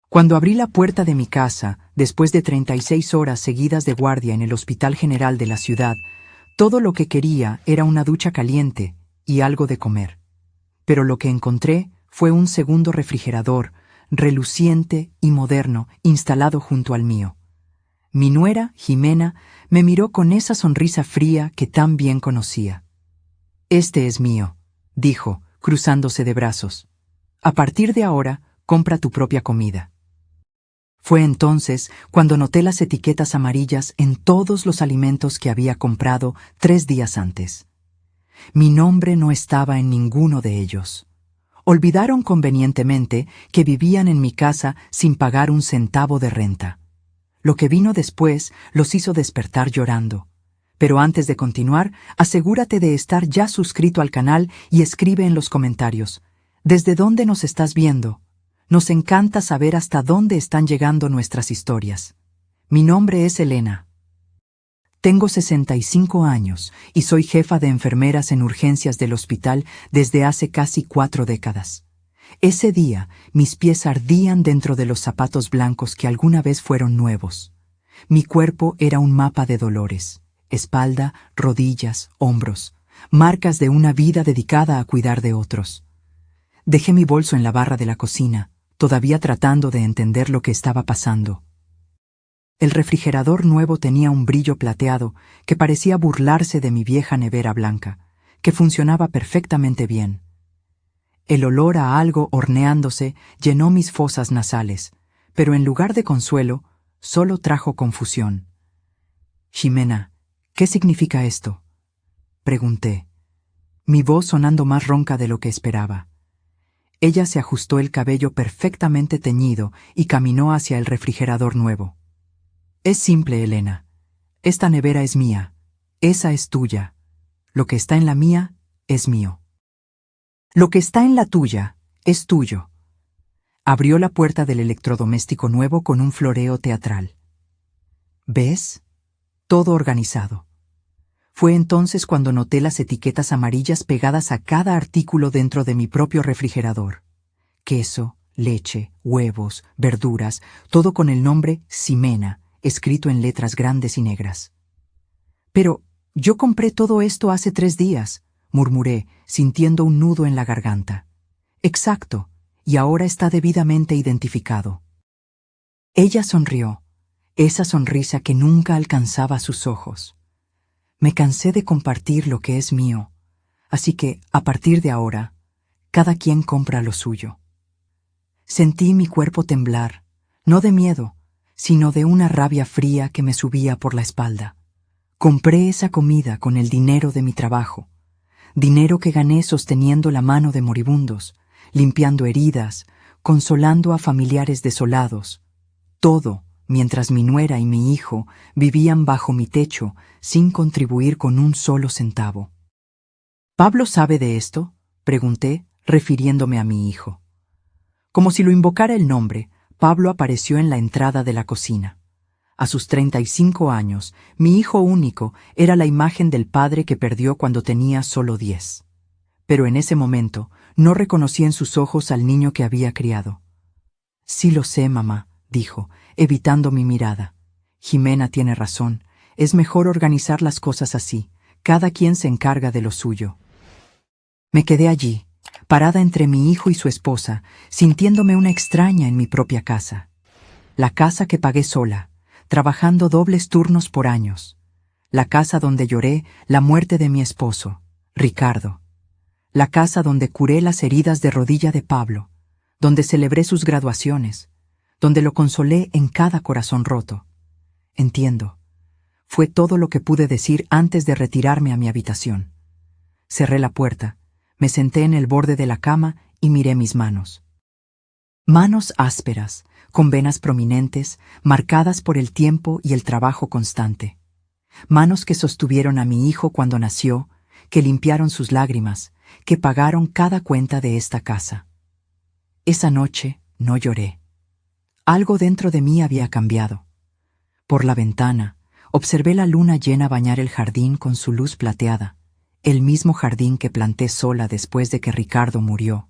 Cuando abrí la puerta de mi casa, después de 36 horas seguidas de guardia en el Hospital General de la ciudad, todo lo que quería era una ducha caliente y algo de comer. Pero lo que encontré fue un segundo refrigerador, reluciente y moderno, instalado junto al mío. Mi nuera, Jimena, me miró con esa sonrisa fría que tan bien conocía. «Este es mío», dijo, cruzándose de brazos. «A partir de ahora, compra tu propia comida». Fue entonces cuando noté las etiquetas amarillas en todos los alimentos que había comprado 3 días antes. Mi nombre no estaba en ninguno de ellos. Olvidaron convenientemente que vivían en mi casa sin pagar un centavo de renta. Lo que vino después los hizo despertar llorando. Pero antes de continuar, asegúrate de estar ya suscrito al canal y escribe en los comentarios: ¿desde dónde nos estás viendo? Nos encanta saber hasta dónde están llegando nuestras historias. Mi nombre es Elena. Tengo 65 años y soy jefa de enfermeras en urgencias del hospital desde hace casi 4 décadas. Ese día, mis pies ardían dentro de los zapatos blancos que alguna vez fueron nuevos. Mi cuerpo era un mapa de dolores: espalda, rodillas, hombros, marcas de una vida dedicada a cuidar de otros. Dejé mi bolso en la barra de la cocina, todavía tratando de entender lo que estaba pasando. El refrigerador nuevo tenía un brillo plateado que parecía burlarse de mi vieja nevera blanca, que funcionaba perfectamente bien. El olor a algo horneándose llenó mis fosas nasales, pero en lugar de consuelo, solo trajo confusión. «Jimena, ¿qué significa esto?», pregunté, mi voz sonando más ronca de lo que esperaba. Ella se ajustó el cabello perfectamente teñido y caminó hacia el refrigerador nuevo. «Es simple, Elena. Esta nevera es mía. Esa es tuya. Lo que está en la mía es mío. Lo que está en la tuya es tuyo». Abrió la puerta del electrodoméstico nuevo con un floreo teatral. «¿Ves? Todo organizado». Fue entonces cuando noté las etiquetas amarillas pegadas a cada artículo dentro de mi propio refrigerador. Queso, leche, huevos, verduras, todo con el nombre Ximena, escrito en letras grandes y negras. «Pero yo compré todo esto hace 3 días», murmuré, sintiendo un nudo en la garganta. «Exacto, y ahora está debidamente identificado». Ella sonrió, esa sonrisa que nunca alcanzaba sus ojos. «Me cansé de compartir lo que es mío, así que, a partir de ahora, cada quien compra lo suyo». Sentí mi cuerpo temblar, no de miedo, sino de una rabia fría que me subía por la espalda. Compré esa comida con el dinero de mi trabajo, dinero que gané sosteniendo la mano de moribundos, limpiando heridas, consolando a familiares desolados, todo mientras mi nuera y mi hijo vivían bajo mi techo sin contribuir con un solo centavo. «¿Pablo sabe de esto?», pregunté, refiriéndome a mi hijo. Como si lo invocara el nombre, Pablo apareció en la entrada de la cocina. A sus 35 años, mi hijo único era la imagen del padre que perdió cuando tenía solo 10. Pero en ese momento no reconocí en sus ojos al niño que había criado. «Sí lo sé, mamá», dijo, evitando mi mirada. «Jimena tiene razón. Es mejor organizar las cosas así. Cada quien se encarga de lo suyo». Me quedé allí, parada entre mi hijo y su esposa, sintiéndome una extraña en mi propia casa. La casa que pagué sola, trabajando dobles turnos por años. La casa donde lloré la muerte de mi esposo, Ricardo. La casa donde curé las heridas de rodilla de Pablo, donde celebré sus graduaciones, donde lo consolé en cada corazón roto. Entiendo. Fue todo lo que pude decir antes de retirarme a mi habitación. Cerré la puerta, me senté en el borde de la cama y miré mis manos. Manos ásperas, con venas prominentes, marcadas por el tiempo y el trabajo constante. Manos que sostuvieron a mi hijo cuando nació, que limpiaron sus lágrimas, que pagaron cada cuenta de esta casa. Esa noche no lloré. Algo dentro de mí había cambiado. Por la ventana, observé la luna llena bañar el jardín con su luz plateada, el mismo jardín que planté sola después de que Ricardo murió,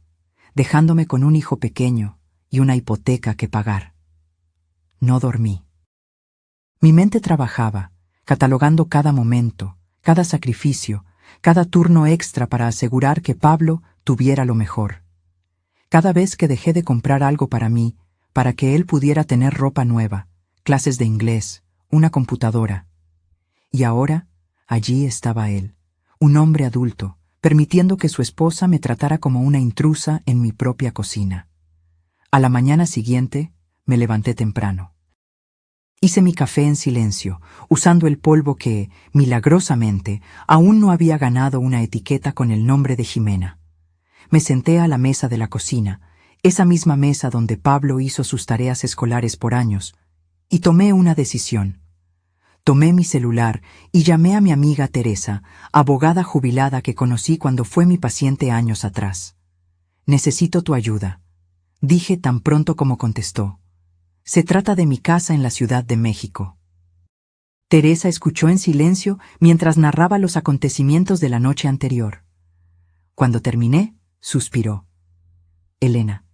dejándome con un hijo pequeño y una hipoteca que pagar. No dormí. Mi mente trabajaba, catalogando cada momento, cada sacrificio, cada turno extra para asegurar que Pablo tuviera lo mejor. Cada vez que dejé de comprar algo para mí, para que él pudiera tener ropa nueva, clases de inglés, una computadora. Y ahora, allí estaba él, un hombre adulto, permitiendo que su esposa me tratara como una intrusa en mi propia cocina. A la mañana siguiente, me levanté temprano. Hice mi café en silencio, usando el polvo que, milagrosamente, aún no había ganado una etiqueta con el nombre de Jimena. Me senté a la mesa de la cocina, esa misma mesa donde Pablo hizo sus tareas escolares por años, y tomé una decisión. Tomé mi celular y llamé a mi amiga Teresa, abogada jubilada que conocí cuando fue mi paciente años atrás. «Necesito tu ayuda», dije tan pronto como contestó. «Se trata de mi casa en la Ciudad de México». Teresa escuchó en silencio mientras narraba los acontecimientos de la noche anterior. Cuando terminé, suspiró. «Elena,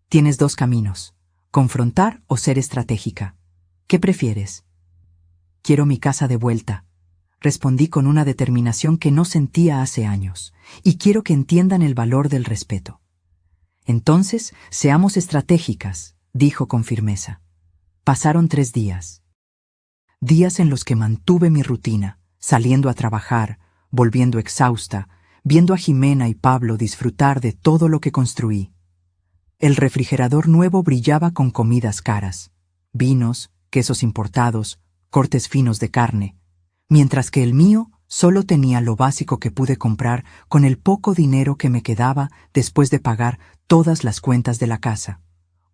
tienes dos caminos, confrontar o ser estratégica. ¿Qué prefieres?» «Quiero mi casa de vuelta», respondí con una determinación que no sentía hace años, «y quiero que entiendan el valor del respeto». «Entonces, seamos estratégicas», dijo con firmeza. Pasaron 3 días. Días en los que mantuve mi rutina, saliendo a trabajar, volviendo exhausta, viendo a Jimena y Pablo disfrutar de todo lo que construí. El refrigerador nuevo brillaba con comidas caras, vinos, quesos importados, cortes finos de carne, mientras que el mío solo tenía lo básico que pude comprar con el poco dinero que me quedaba después de pagar todas las cuentas de la casa.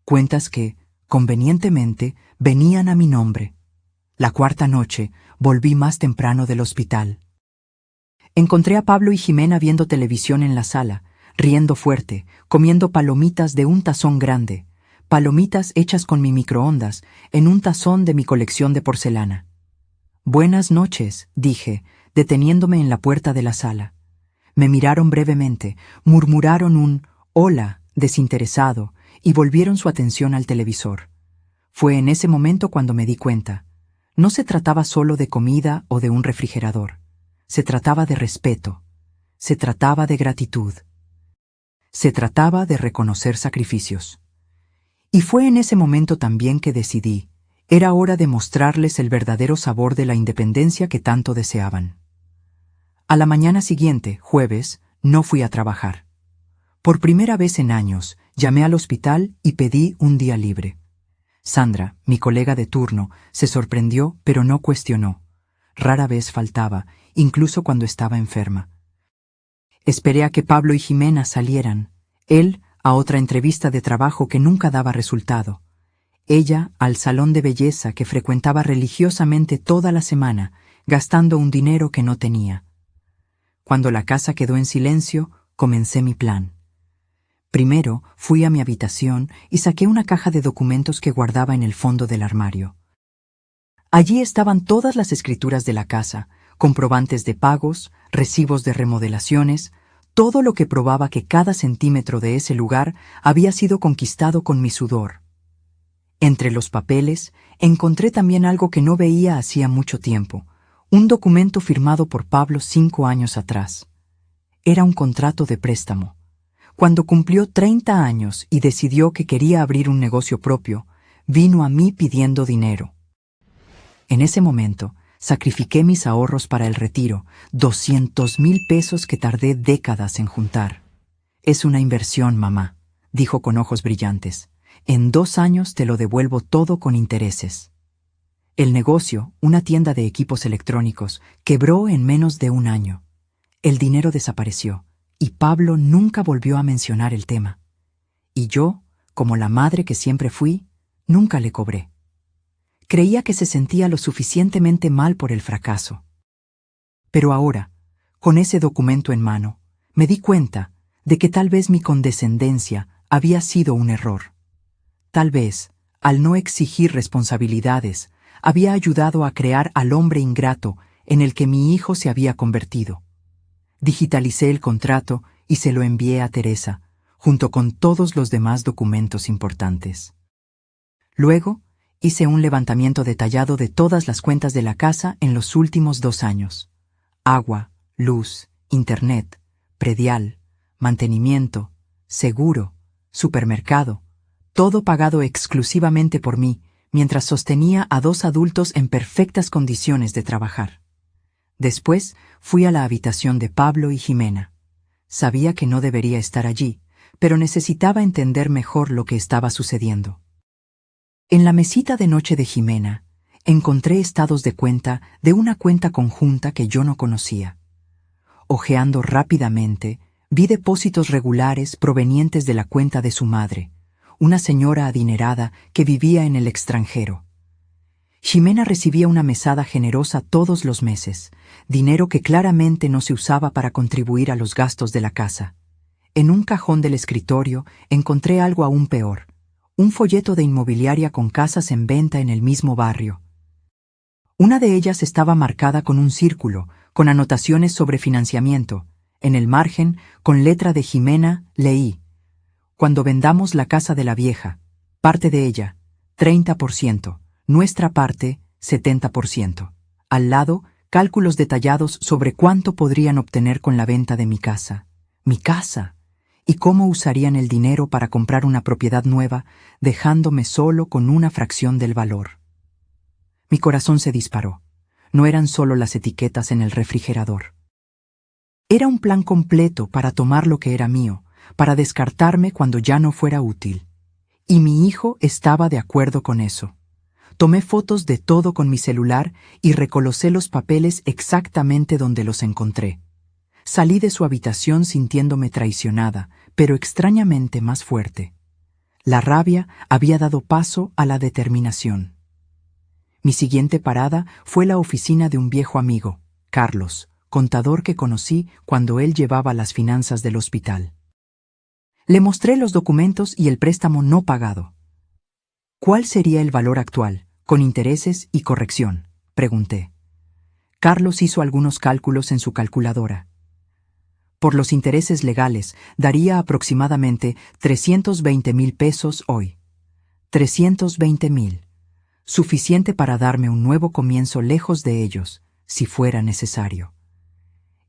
Cuentas que, convenientemente, venían a mi nombre. La cuarta noche, volví más temprano del hospital. Encontré a Pablo y Jimena viendo televisión en la sala, riendo fuerte, comiendo palomitas de un tazón grande, palomitas hechas con mi microondas, en un tazón de mi colección de porcelana. «Buenas noches», dije, deteniéndome en la puerta de la sala. Me miraron brevemente, murmuraron un «hola» desinteresado y volvieron su atención al televisor. Fue en ese momento cuando me di cuenta. No se trataba solo de comida o de un refrigerador. Se trataba de respeto. Se trataba de gratitud. Se trataba de reconocer sacrificios. Y fue en ese momento también que decidí, era hora de mostrarles el verdadero sabor de la independencia que tanto deseaban. A la mañana siguiente, jueves, no fui a trabajar. Por primera vez en años, llamé al hospital y pedí un día libre. Sandra, mi colega de turno, se sorprendió pero no cuestionó. Rara vez faltaba, incluso cuando estaba enferma. Esperé a que Pablo y Jimena salieran. Él a otra entrevista de trabajo que nunca daba resultado. Ella al salón de belleza que frecuentaba religiosamente toda la semana, gastando un dinero que no tenía. Cuando la casa quedó en silencio, comencé mi plan. Primero fui a mi habitación y saqué una caja de documentos que guardaba en el fondo del armario. Allí estaban todas las escrituras de la casa, comprobantes de pagos, recibos de remodelaciones, todo lo que probaba que cada centímetro de ese lugar había sido conquistado con mi sudor. Entre los papeles encontré también algo que no veía hacía mucho tiempo, un documento firmado por Pablo 5 años atrás. Era un contrato de préstamo. Cuando cumplió 30 años y decidió que quería abrir un negocio propio, vino a mí pidiendo dinero. En ese momento, sacrifiqué mis ahorros para el retiro, 200,000 pesos que tardé décadas en juntar. «Es una inversión, mamá», dijo con ojos brillantes. «En 2 años te lo devuelvo todo con intereses». El negocio, una tienda de equipos electrónicos, quebró en menos de 1 año. El dinero desapareció, y Pablo nunca volvió a mencionar el tema. Y yo, como la madre que siempre fui, nunca le cobré. Creía que se sentía lo suficientemente mal por el fracaso. Pero ahora, con ese documento en mano, me di cuenta de que tal vez mi condescendencia había sido un error. Tal vez, al no exigir responsabilidades, había ayudado a crear al hombre ingrato en el que mi hijo se había convertido. Digitalicé el contrato y se lo envié a Teresa, junto con todos los demás documentos importantes. Luego, hice un levantamiento detallado de todas las cuentas de la casa en los últimos 2 años. Agua, luz, internet, predial, mantenimiento, seguro, supermercado, todo pagado exclusivamente por mí, mientras sostenía a 2 adultos en perfectas condiciones de trabajar. Después fui a la habitación de Pablo y Jimena. Sabía que no debería estar allí, pero necesitaba entender mejor lo que estaba sucediendo. En la mesita de noche de Jimena, encontré estados de cuenta de una cuenta conjunta que yo no conocía. Hojeando rápidamente, vi depósitos regulares provenientes de la cuenta de su madre, una señora adinerada que vivía en el extranjero. Jimena recibía una mesada generosa todos los meses, dinero que claramente no se usaba para contribuir a los gastos de la casa. En un cajón del escritorio encontré algo aún peor, un folleto de inmobiliaria con casas en venta en el mismo barrio. Una de ellas estaba marcada con un círculo, con anotaciones sobre financiamiento. En el margen, con letra de Jimena, leí: cuando vendamos la casa de la vieja, parte de ella, 30%, nuestra parte, 70%. Al lado, cálculos detallados sobre cuánto podrían obtener con la venta de mi casa. Mi casa. Y cómo usarían el dinero para comprar una propiedad nueva, dejándome solo con una fracción del valor. Mi corazón se disparó. No eran solo las etiquetas en el refrigerador. Era un plan completo para tomar lo que era mío, para descartarme cuando ya no fuera útil. Y mi hijo estaba de acuerdo con eso. Tomé fotos de todo con mi celular y recolocé los papeles exactamente donde los encontré. Salí de su habitación sintiéndome traicionada, pero extrañamente más fuerte. La rabia había dado paso a la determinación. Mi siguiente parada fue la oficina de un viejo amigo, Carlos, contador que conocí cuando él llevaba las finanzas del hospital. Le mostré los documentos y el préstamo no pagado. ¿Cuál sería el valor actual, con intereses y corrección?, pregunté. Carlos hizo algunos cálculos en su calculadora. Por los intereses legales, daría aproximadamente 320,000 pesos hoy. 320,000. Suficiente para darme un nuevo comienzo lejos de ellos, si fuera necesario.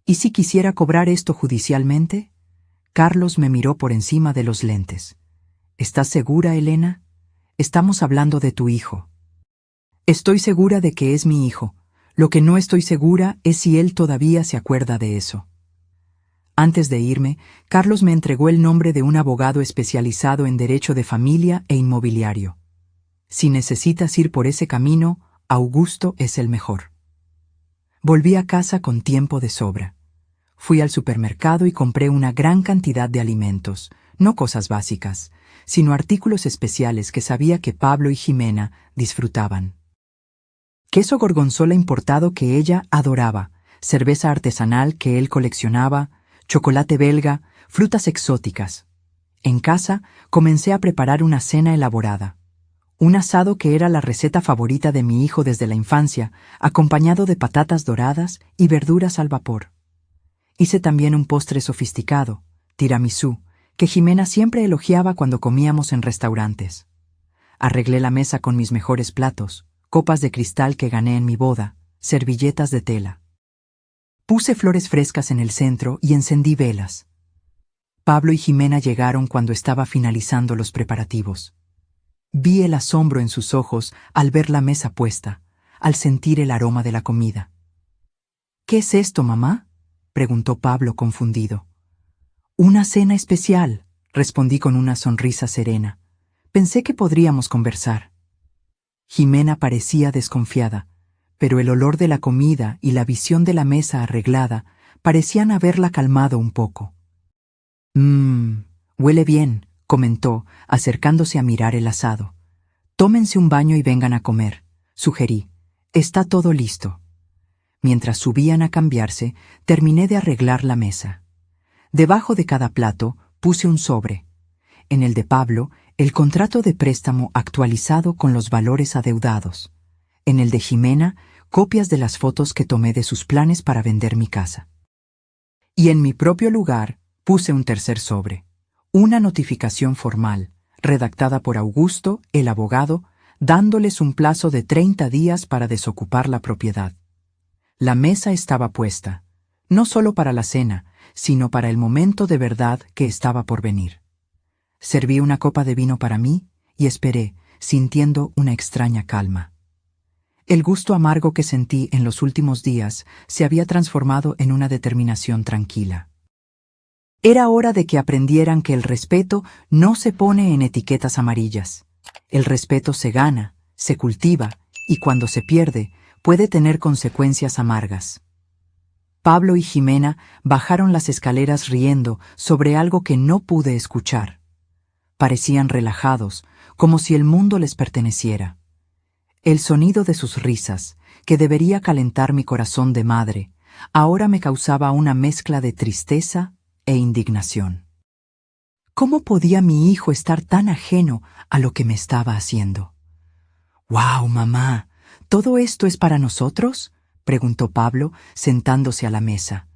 ¿Y si quisiera cobrar esto judicialmente? Carlos me miró por encima de los lentes. ¿Estás segura, Elena? Estamos hablando de tu hijo. Estoy segura de que es mi hijo. Lo que no estoy segura es si él todavía se acuerda de eso. Antes de irme, Carlos me entregó el nombre de un abogado especializado en derecho de familia e inmobiliario. Si necesitas ir por ese camino, Augusto es el mejor. Volví a casa con tiempo de sobra. Fui al supermercado y compré una gran cantidad de alimentos, no cosas básicas, sino artículos especiales que sabía que Pablo y Jimena disfrutaban. Queso gorgonzola importado que ella adoraba, cerveza artesanal que él coleccionaba, chocolate belga, frutas exóticas. En casa comencé a preparar una cena elaborada. Un asado que era la receta favorita de mi hijo desde la infancia, acompañado de patatas doradas y verduras al vapor. Hice también un postre sofisticado, tiramisú, que Jimena siempre elogiaba cuando comíamos en restaurantes. Arreglé la mesa con mis mejores platos, copas de cristal que gané en mi boda, servilletas de tela. Puse flores frescas en el centro y encendí velas. Pablo y Jimena llegaron cuando estaba finalizando los preparativos. Vi el asombro en sus ojos al ver la mesa puesta, al sentir el aroma de la comida. ¿Qué es esto, mamá?, preguntó Pablo confundido. Una cena especial, respondí con una sonrisa serena. Pensé que podríamos conversar. Jimena parecía desconfiada, pero el olor de la comida y la visión de la mesa arreglada parecían haberla calmado un poco. Huele bien, comentó, acercándose a mirar el asado. Tómense un baño y vengan a comer, sugerí. Está todo listo. Mientras subían a cambiarse, terminé de arreglar la mesa. Debajo de cada plato puse un sobre. En el de Pablo, el contrato de préstamo actualizado con los valores adeudados. En el de Jimena, copias de las fotos que tomé de sus planes para vender mi casa. Y en mi propio lugar puse un tercer sobre. Una notificación formal, redactada por Augusto, el abogado, dándoles un plazo de 30 días para desocupar la propiedad. La mesa estaba puesta, no solo para la cena, sino para el momento de verdad que estaba por venir. Serví una copa de vino para mí y esperé, sintiendo una extraña calma. El gusto amargo que sentí en los últimos días se había transformado en una determinación tranquila. Era hora de que aprendieran que el respeto no se pone en etiquetas amarillas. El respeto se gana, se cultiva, y cuando se pierde, puede tener consecuencias amargas. Pablo y Jimena bajaron las escaleras riendo sobre algo que no pude escuchar. Parecían relajados, como si el mundo les perteneciera. El sonido de sus risas, que debería calentar mi corazón de madre, ahora me causaba una mezcla de tristeza e indignación. ¿Cómo podía mi hijo estar tan ajeno a lo que me estaba haciendo? «¡Wow, mamá! ¿Todo esto es para nosotros?», preguntó Pablo, sentándose a la mesa.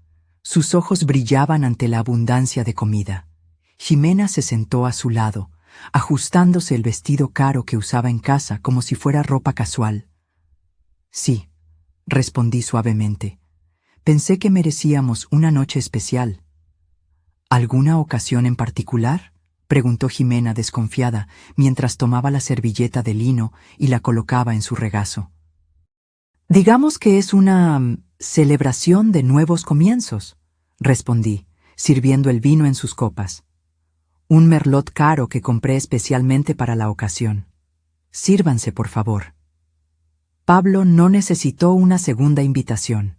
Sus ojos brillaban ante la abundancia de comida. Jimena se sentó a su lado, ajustándose el vestido caro que usaba en casa como si fuera ropa casual. «Sí», respondí suavemente. «Pensé que merecíamos una noche especial». «¿Alguna ocasión en particular?», preguntó Jimena desconfiada, mientras tomaba la servilleta de lino y la colocaba en su regazo. «Digamos que es una celebración de nuevos comienzos», respondí, sirviendo el vino en sus copas. «Un merlot caro que compré especialmente para la ocasión. Sírvanse, por favor». Pablo no necesitó una segunda invitación.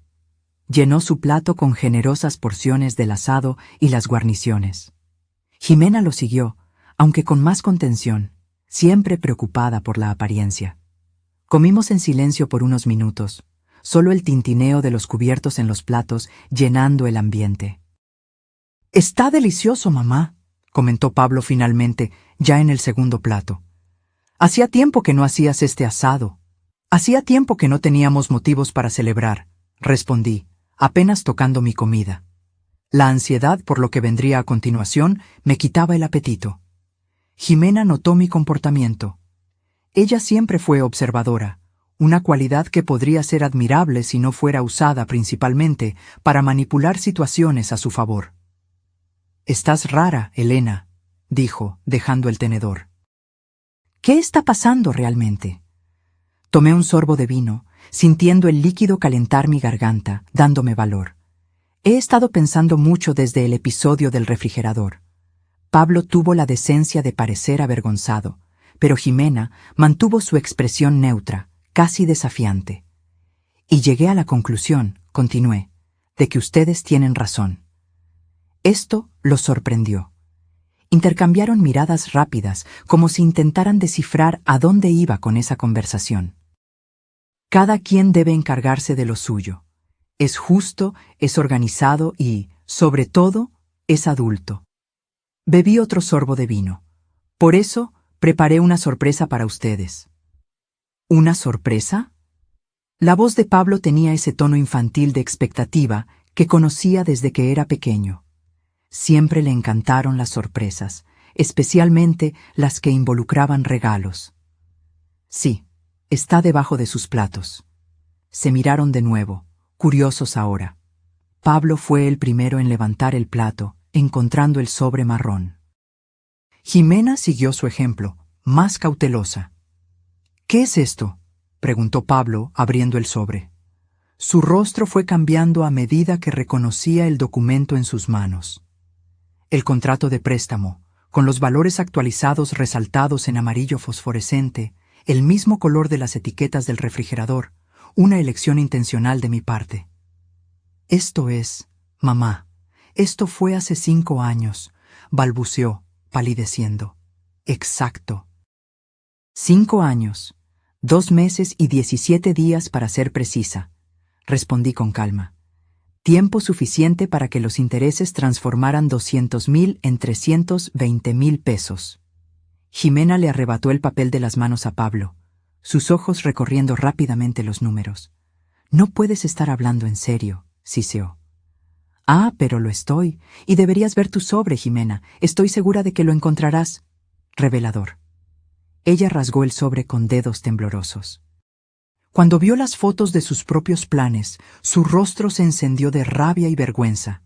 Llenó su plato con generosas porciones del asado y las guarniciones. Jimena lo siguió, aunque con más contención, siempre preocupada por la apariencia. Comimos en silencio por unos minutos, solo el tintineo de los cubiertos en los platos llenando el ambiente. «Está delicioso, mamá», comentó Pablo finalmente, ya en el segundo plato. «Hacía tiempo que no hacías este asado». «Hacía tiempo que no teníamos motivos para celebrar», respondí, apenas tocando mi comida. La ansiedad por lo que vendría a continuación me quitaba el apetito. Jimena notó mi comportamiento. Ella siempre fue observadora, una cualidad que podría ser admirable si no fuera usada principalmente para manipular situaciones a su favor. «Estás rara, Elena», dijo, dejando el tenedor. «¿Qué está pasando realmente?». Tomé un sorbo de vino, sintiendo el líquido calentar mi garganta, dándome valor. He estado pensando mucho desde el episodio del refrigerador. Pablo tuvo la decencia de parecer avergonzado, pero Jimena mantuvo su expresión neutra, casi desafiante. Y llegué a la conclusión, continué, de que ustedes tienen razón. Esto los sorprendió. Intercambiaron miradas rápidas, como si intentaran descifrar a dónde iba con esa conversación. Cada quien debe encargarse de lo suyo. Es justo, es organizado y, sobre todo, es adulto. Bebí otro sorbo de vino. Por eso, preparé una sorpresa para ustedes. ¿Una sorpresa? La voz de Pablo tenía ese tono infantil de expectativa que conocía desde que era pequeño. Siempre le encantaron las sorpresas, especialmente las que involucraban regalos. Sí, está debajo de sus platos. Se miraron de nuevo, curiosos ahora. Pablo fue el primero en levantar el plato, encontrando el sobre marrón. Jimena siguió su ejemplo, más cautelosa. «¿Qué es esto?», preguntó Pablo, abriendo el sobre. Su rostro fue cambiando a medida que reconocía el documento en sus manos. El contrato de préstamo, con los valores actualizados resaltados en amarillo fosforescente, el mismo color de las etiquetas del refrigerador, una elección intencional de mi parte. «Esto es, mamá, esto fue hace 5 años», balbuceó, palideciendo. «Exacto. 5 años, 2 meses y 17 días para ser precisa», respondí con calma. Tiempo suficiente para que los intereses transformaran 200,000 en 320,000 pesos. Jimena le arrebató el papel de las manos a Pablo, sus ojos recorriendo rápidamente los números. «No puedes estar hablando en serio», siseó. Ah, pero lo estoy, y deberías ver tu sobre, Jimena. Estoy segura de que lo encontrarás. Revelador. Ella rasgó el sobre con dedos temblorosos. Cuando vio las fotos de sus propios planes, su rostro se encendió de rabia y vergüenza.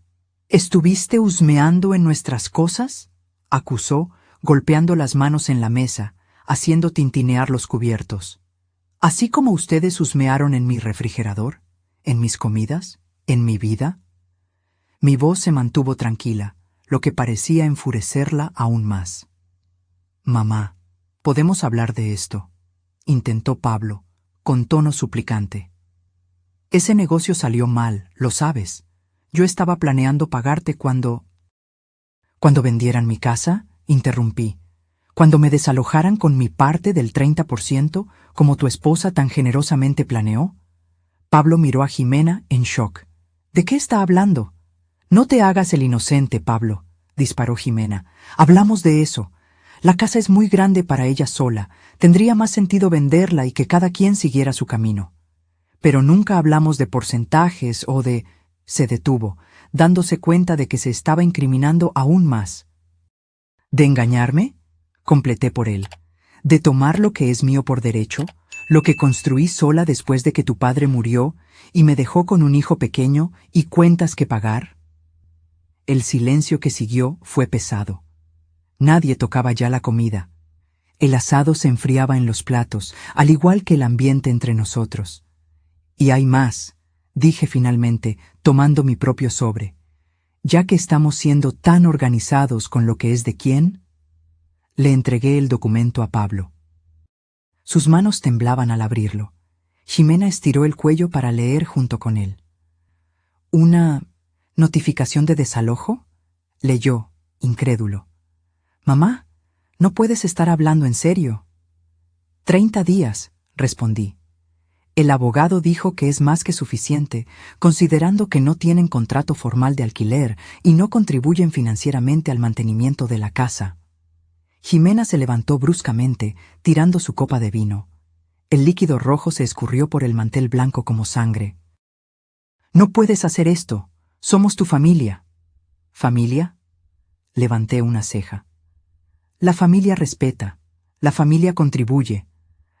¿Estuviste husmeando en nuestras cosas?, acusó, golpeando las manos en la mesa, haciendo tintinear los cubiertos. ¿Así como ustedes husmearon en mi refrigerador, en mis comidas, en mi vida? Mi voz se mantuvo tranquila, lo que parecía enfurecerla aún más. Mamá, ¿podemos hablar de esto?, intentó Pablo, con tono suplicante. Ese negocio salió mal, lo sabes. Yo estaba planeando pagarte cuando... ¿Cuando vendieran mi casa?, interrumpí. ¿Cuando me desalojaran con mi parte del 30%, como tu esposa tan generosamente planeó? Pablo miró a Jimena en shock. ¿De qué está hablando? No te hagas el inocente, Pablo, disparó Jimena. Hablamos de eso. La casa es muy grande para ella sola. Tendría más sentido venderla y que cada quien siguiera su camino. Pero nunca hablamos de porcentajes o de... Se detuvo, dándose cuenta de que se estaba incriminando aún más. ¿De engañarme?, completé por él. ¿De tomar lo que es mío por derecho? Lo que construí sola después de que tu padre murió y me dejó con un hijo pequeño y cuentas que pagar. El silencio que siguió fue pesado. Nadie tocaba ya la comida. El asado se enfriaba en los platos, al igual que el ambiente entre nosotros. Y hay más, dije finalmente, tomando mi propio sobre. Ya que estamos siendo tan organizados con lo que es de quién, le entregué el documento a Pablo. Sus manos temblaban al abrirlo. Jimena estiró el cuello para leer junto con él. ¿Una notificación de desalojo?, leyó, incrédulo. Mamá, no puedes estar hablando en serio. 30 días, respondí. El abogado dijo que es más que suficiente, considerando que no tienen contrato formal de alquiler y no contribuyen financieramente al mantenimiento de la casa. Jimena se levantó bruscamente, tirando su copa de vino. El líquido rojo se escurrió por el mantel blanco como sangre. No puedes hacer esto. Somos tu familia. ¿Familia? Levanté una ceja. La familia respeta. La familia contribuye.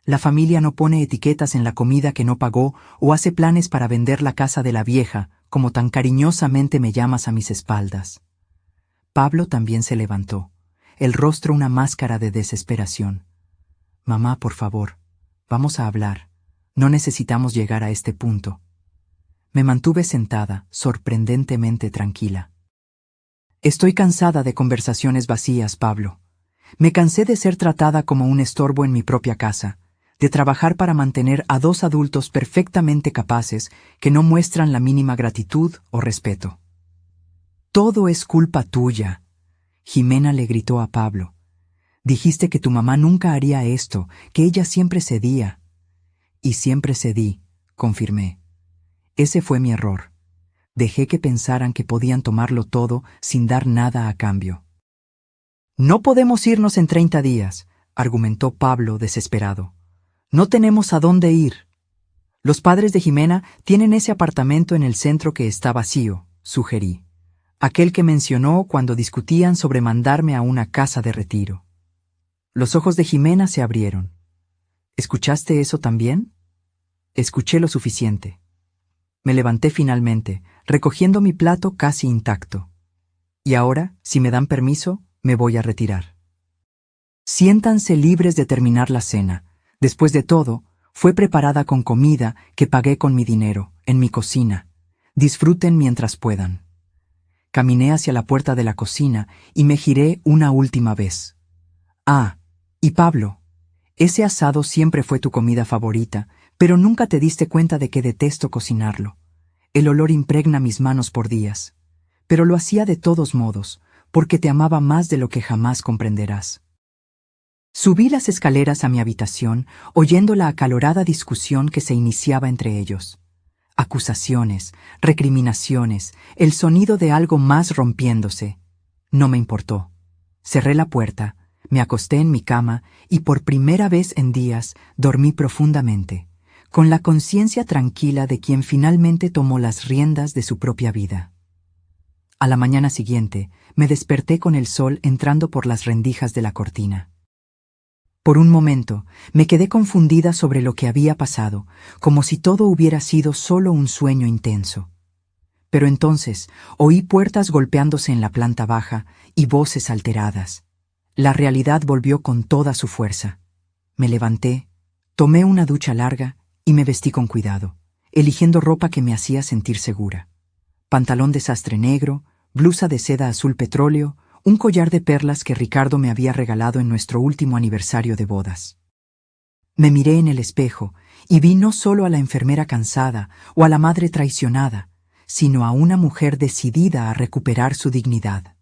La familia no pone etiquetas en la comida que no pagó o hace planes para vender la casa de la vieja, como tan cariñosamente me llamas a mis espaldas. Pablo también se levantó, el rostro una máscara de desesperación. Mamá, por favor, vamos a hablar. No necesitamos llegar a este punto. Me mantuve sentada, sorprendentemente tranquila. Estoy cansada de conversaciones vacías, Pablo. Me cansé de ser tratada como un estorbo en mi propia casa, de trabajar para mantener a dos adultos perfectamente capaces que no muestran la mínima gratitud o respeto. Todo es culpa tuya, Jimena le gritó a Pablo. Dijiste que tu mamá nunca haría esto, que ella siempre cedía. Y siempre cedí, confirmé. Ese fue mi error. Dejé que pensaran que podían tomarlo todo sin dar nada a cambio. No podemos irnos en 30 días, argumentó Pablo desesperado. No tenemos a dónde ir. Los padres de Jimena tienen ese apartamento en el centro que está vacío, sugerí. Aquel que mencionó cuando discutían sobre mandarme a una casa de retiro. Los ojos de Jimena se abrieron. ¿Escuchaste eso también? Escuché lo suficiente. Me levanté finalmente, recogiendo mi plato casi intacto. Y ahora, si me dan permiso, me voy a retirar. Siéntanse libres de terminar la cena. Después de todo, fue preparada con comida que pagué con mi dinero, en mi cocina. Disfruten mientras puedan. Caminé hacia la puerta de la cocina y me giré una última vez. Ah, y Pablo, ese asado siempre fue tu comida favorita, pero nunca te diste cuenta de que detesto cocinarlo. El olor impregna mis manos por días. Pero lo hacía de todos modos, porque te amaba más de lo que jamás comprenderás. Subí las escaleras a mi habitación, oyendo la acalorada discusión que se iniciaba entre ellos. Acusaciones, recriminaciones, el sonido de algo más rompiéndose. No me importó. Cerré la puerta, me acosté en mi cama y por primera vez en días dormí profundamente, con la conciencia tranquila de quien finalmente tomó las riendas de su propia vida. A la mañana siguiente, me desperté con el sol entrando por las rendijas de la cortina. Por un momento, me quedé confundida sobre lo que había pasado, como si todo hubiera sido solo un sueño intenso. Pero entonces oí puertas golpeándose en la planta baja y voces alteradas. La realidad volvió con toda su fuerza. Me levanté, tomé una ducha larga y me vestí con cuidado, eligiendo ropa que me hacía sentir segura. Pantalón de sastre negro, blusa de seda azul petróleo, un collar de perlas que Ricardo me había regalado en nuestro último aniversario de bodas. Me miré en el espejo y vi no solo a la enfermera cansada o a la madre traicionada, sino a una mujer decidida a recuperar su dignidad.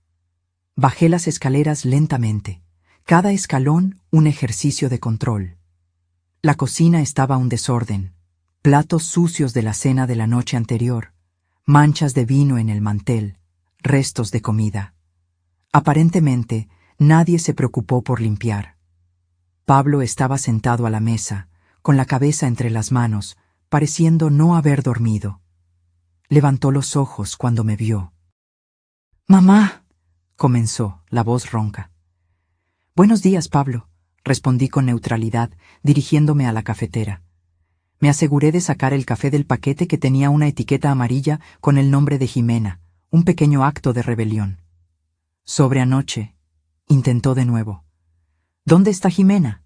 Bajé las escaleras lentamente, cada escalón un ejercicio de control. La cocina estaba un desorden, platos sucios de la cena de la noche anterior, manchas de vino en el mantel, restos de comida. Aparentemente, nadie se preocupó por limpiar. Pablo estaba sentado a la mesa, con la cabeza entre las manos, pareciendo no haber dormido. Levantó los ojos cuando me vio. «Mamá», comenzó, la voz ronca. «Buenos días, Pablo», respondí con neutralidad, dirigiéndome a la cafetera. Me aseguré de sacar el café del paquete que tenía una etiqueta amarilla con el nombre de Jimena, un pequeño acto de rebelión. «Sobre anoche», intentó de nuevo. «¿Dónde está Jimena?»,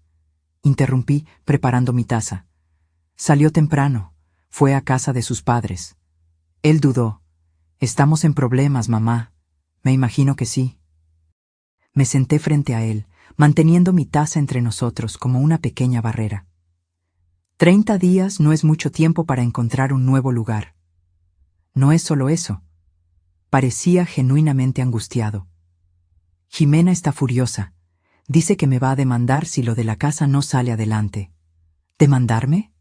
interrumpí, preparando mi taza. «Salió temprano, fue a casa de sus padres». Él dudó. «Estamos en problemas, mamá. Me imagino que sí». Me senté frente a él, manteniendo mi taza entre nosotros como una pequeña barrera. 30 días no es mucho tiempo para encontrar un nuevo lugar. No es solo eso. Parecía genuinamente angustiado. Jimena está furiosa. Dice que me va a demandar si lo de la casa no sale adelante. ¿Demandarme?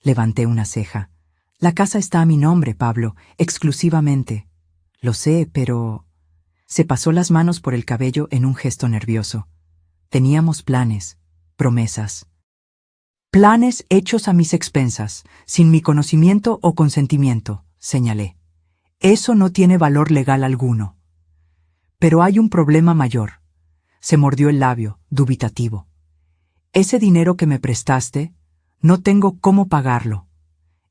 Levanté una ceja. La casa está a mi nombre, Pablo, exclusivamente. Lo sé, pero... Se pasó las manos por el cabello en un gesto nervioso. Teníamos planes, promesas. Planes hechos a mis expensas, sin mi conocimiento o consentimiento, señalé. Eso no tiene valor legal alguno. Pero hay un problema mayor. Se mordió el labio, dubitativo. Ese dinero que me prestaste, no tengo cómo pagarlo.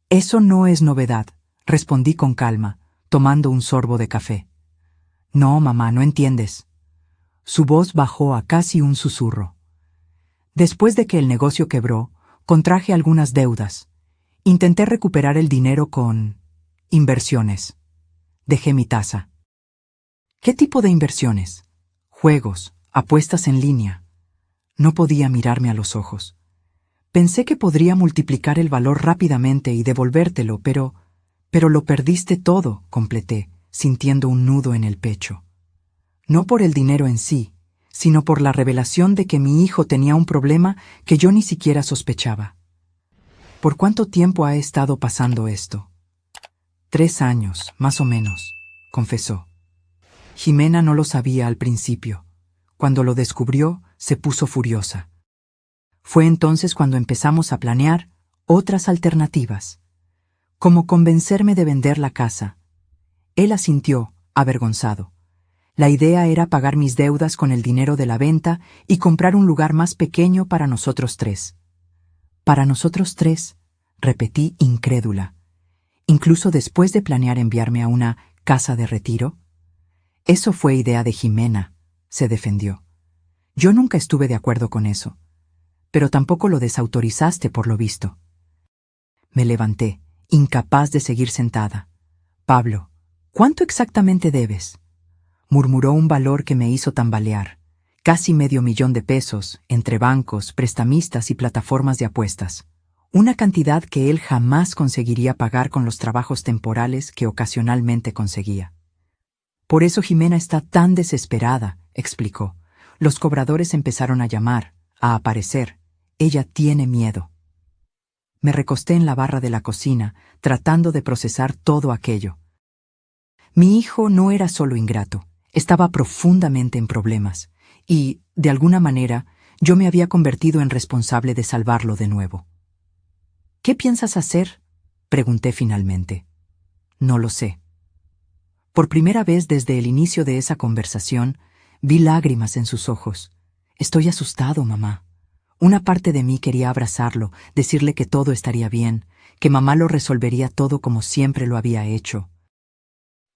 Eso no es novedad, respondí con calma, tomando un sorbo de café. No, mamá, no entiendes. Su voz bajó a casi un susurro. Después de que el negocio quebró, contraje algunas deudas. Intenté recuperar el dinero con... inversiones. Dejé mi taza. ¿Qué tipo de inversiones? Juegos, apuestas en línea. No podía mirarme a los ojos. Pensé que podría multiplicar el valor rápidamente y devolvértelo, pero lo perdiste todo, completé, sintiendo un nudo en el pecho. No por el dinero en sí, sino por la revelación de que mi hijo tenía un problema que yo ni siquiera sospechaba. ¿Por cuánto tiempo ha estado pasando esto? 3 años, más o menos, confesó. Jimena no lo sabía al principio. Cuando lo descubrió, se puso furiosa. Fue entonces cuando empezamos a planear otras alternativas. Como convencerme de vender la casa. Él asintió, avergonzado. La idea era pagar mis deudas con el dinero de la venta y comprar un lugar más pequeño para nosotros 3. ¿Para nosotros 3? Repetí incrédula. ¿Incluso después de planear enviarme a una casa de retiro? Eso fue idea de Jimena, se defendió. Yo nunca estuve de acuerdo con eso. Pero tampoco lo desautorizaste por lo visto. Me levanté, incapaz de seguir sentada. Pablo, ¿cuánto exactamente debes? Murmuró un valor que me hizo tambalear. Casi $500,000 entre bancos, prestamistas y plataformas de apuestas. Una cantidad que él jamás conseguiría pagar con los trabajos temporales que ocasionalmente conseguía. Por eso Jimena está tan desesperada, explicó. Los cobradores empezaron a llamar, a aparecer. Ella tiene miedo. Me recosté en la barra de la cocina, tratando de procesar todo aquello. Mi hijo no era solo ingrato, estaba profundamente en problemas, y, de alguna manera, yo me había convertido en responsable de salvarlo de nuevo. ¿Qué piensas hacer?, pregunté finalmente. No lo sé. Por primera vez desde el inicio de esa conversación, vi lágrimas en sus ojos. Estoy asustado, mamá. Una parte de mí quería abrazarlo, decirle que todo estaría bien, que mamá lo resolvería todo como siempre lo había hecho.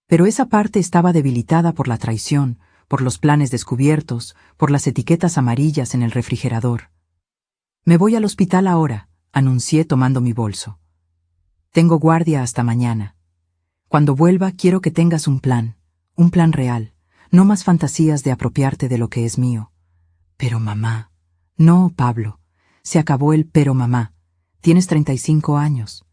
Pero esa parte estaba debilitada por la traición, por los planes descubiertos, por las etiquetas amarillas en el refrigerador. Me voy al hospital ahora, anuncié tomando mi bolso. Tengo guardia hasta mañana. Cuando vuelva quiero que tengas un plan real, no más fantasías de apropiarte de lo que es mío. Pero mamá. No, Pablo. Se acabó el pero mamá. Tienes 35 años.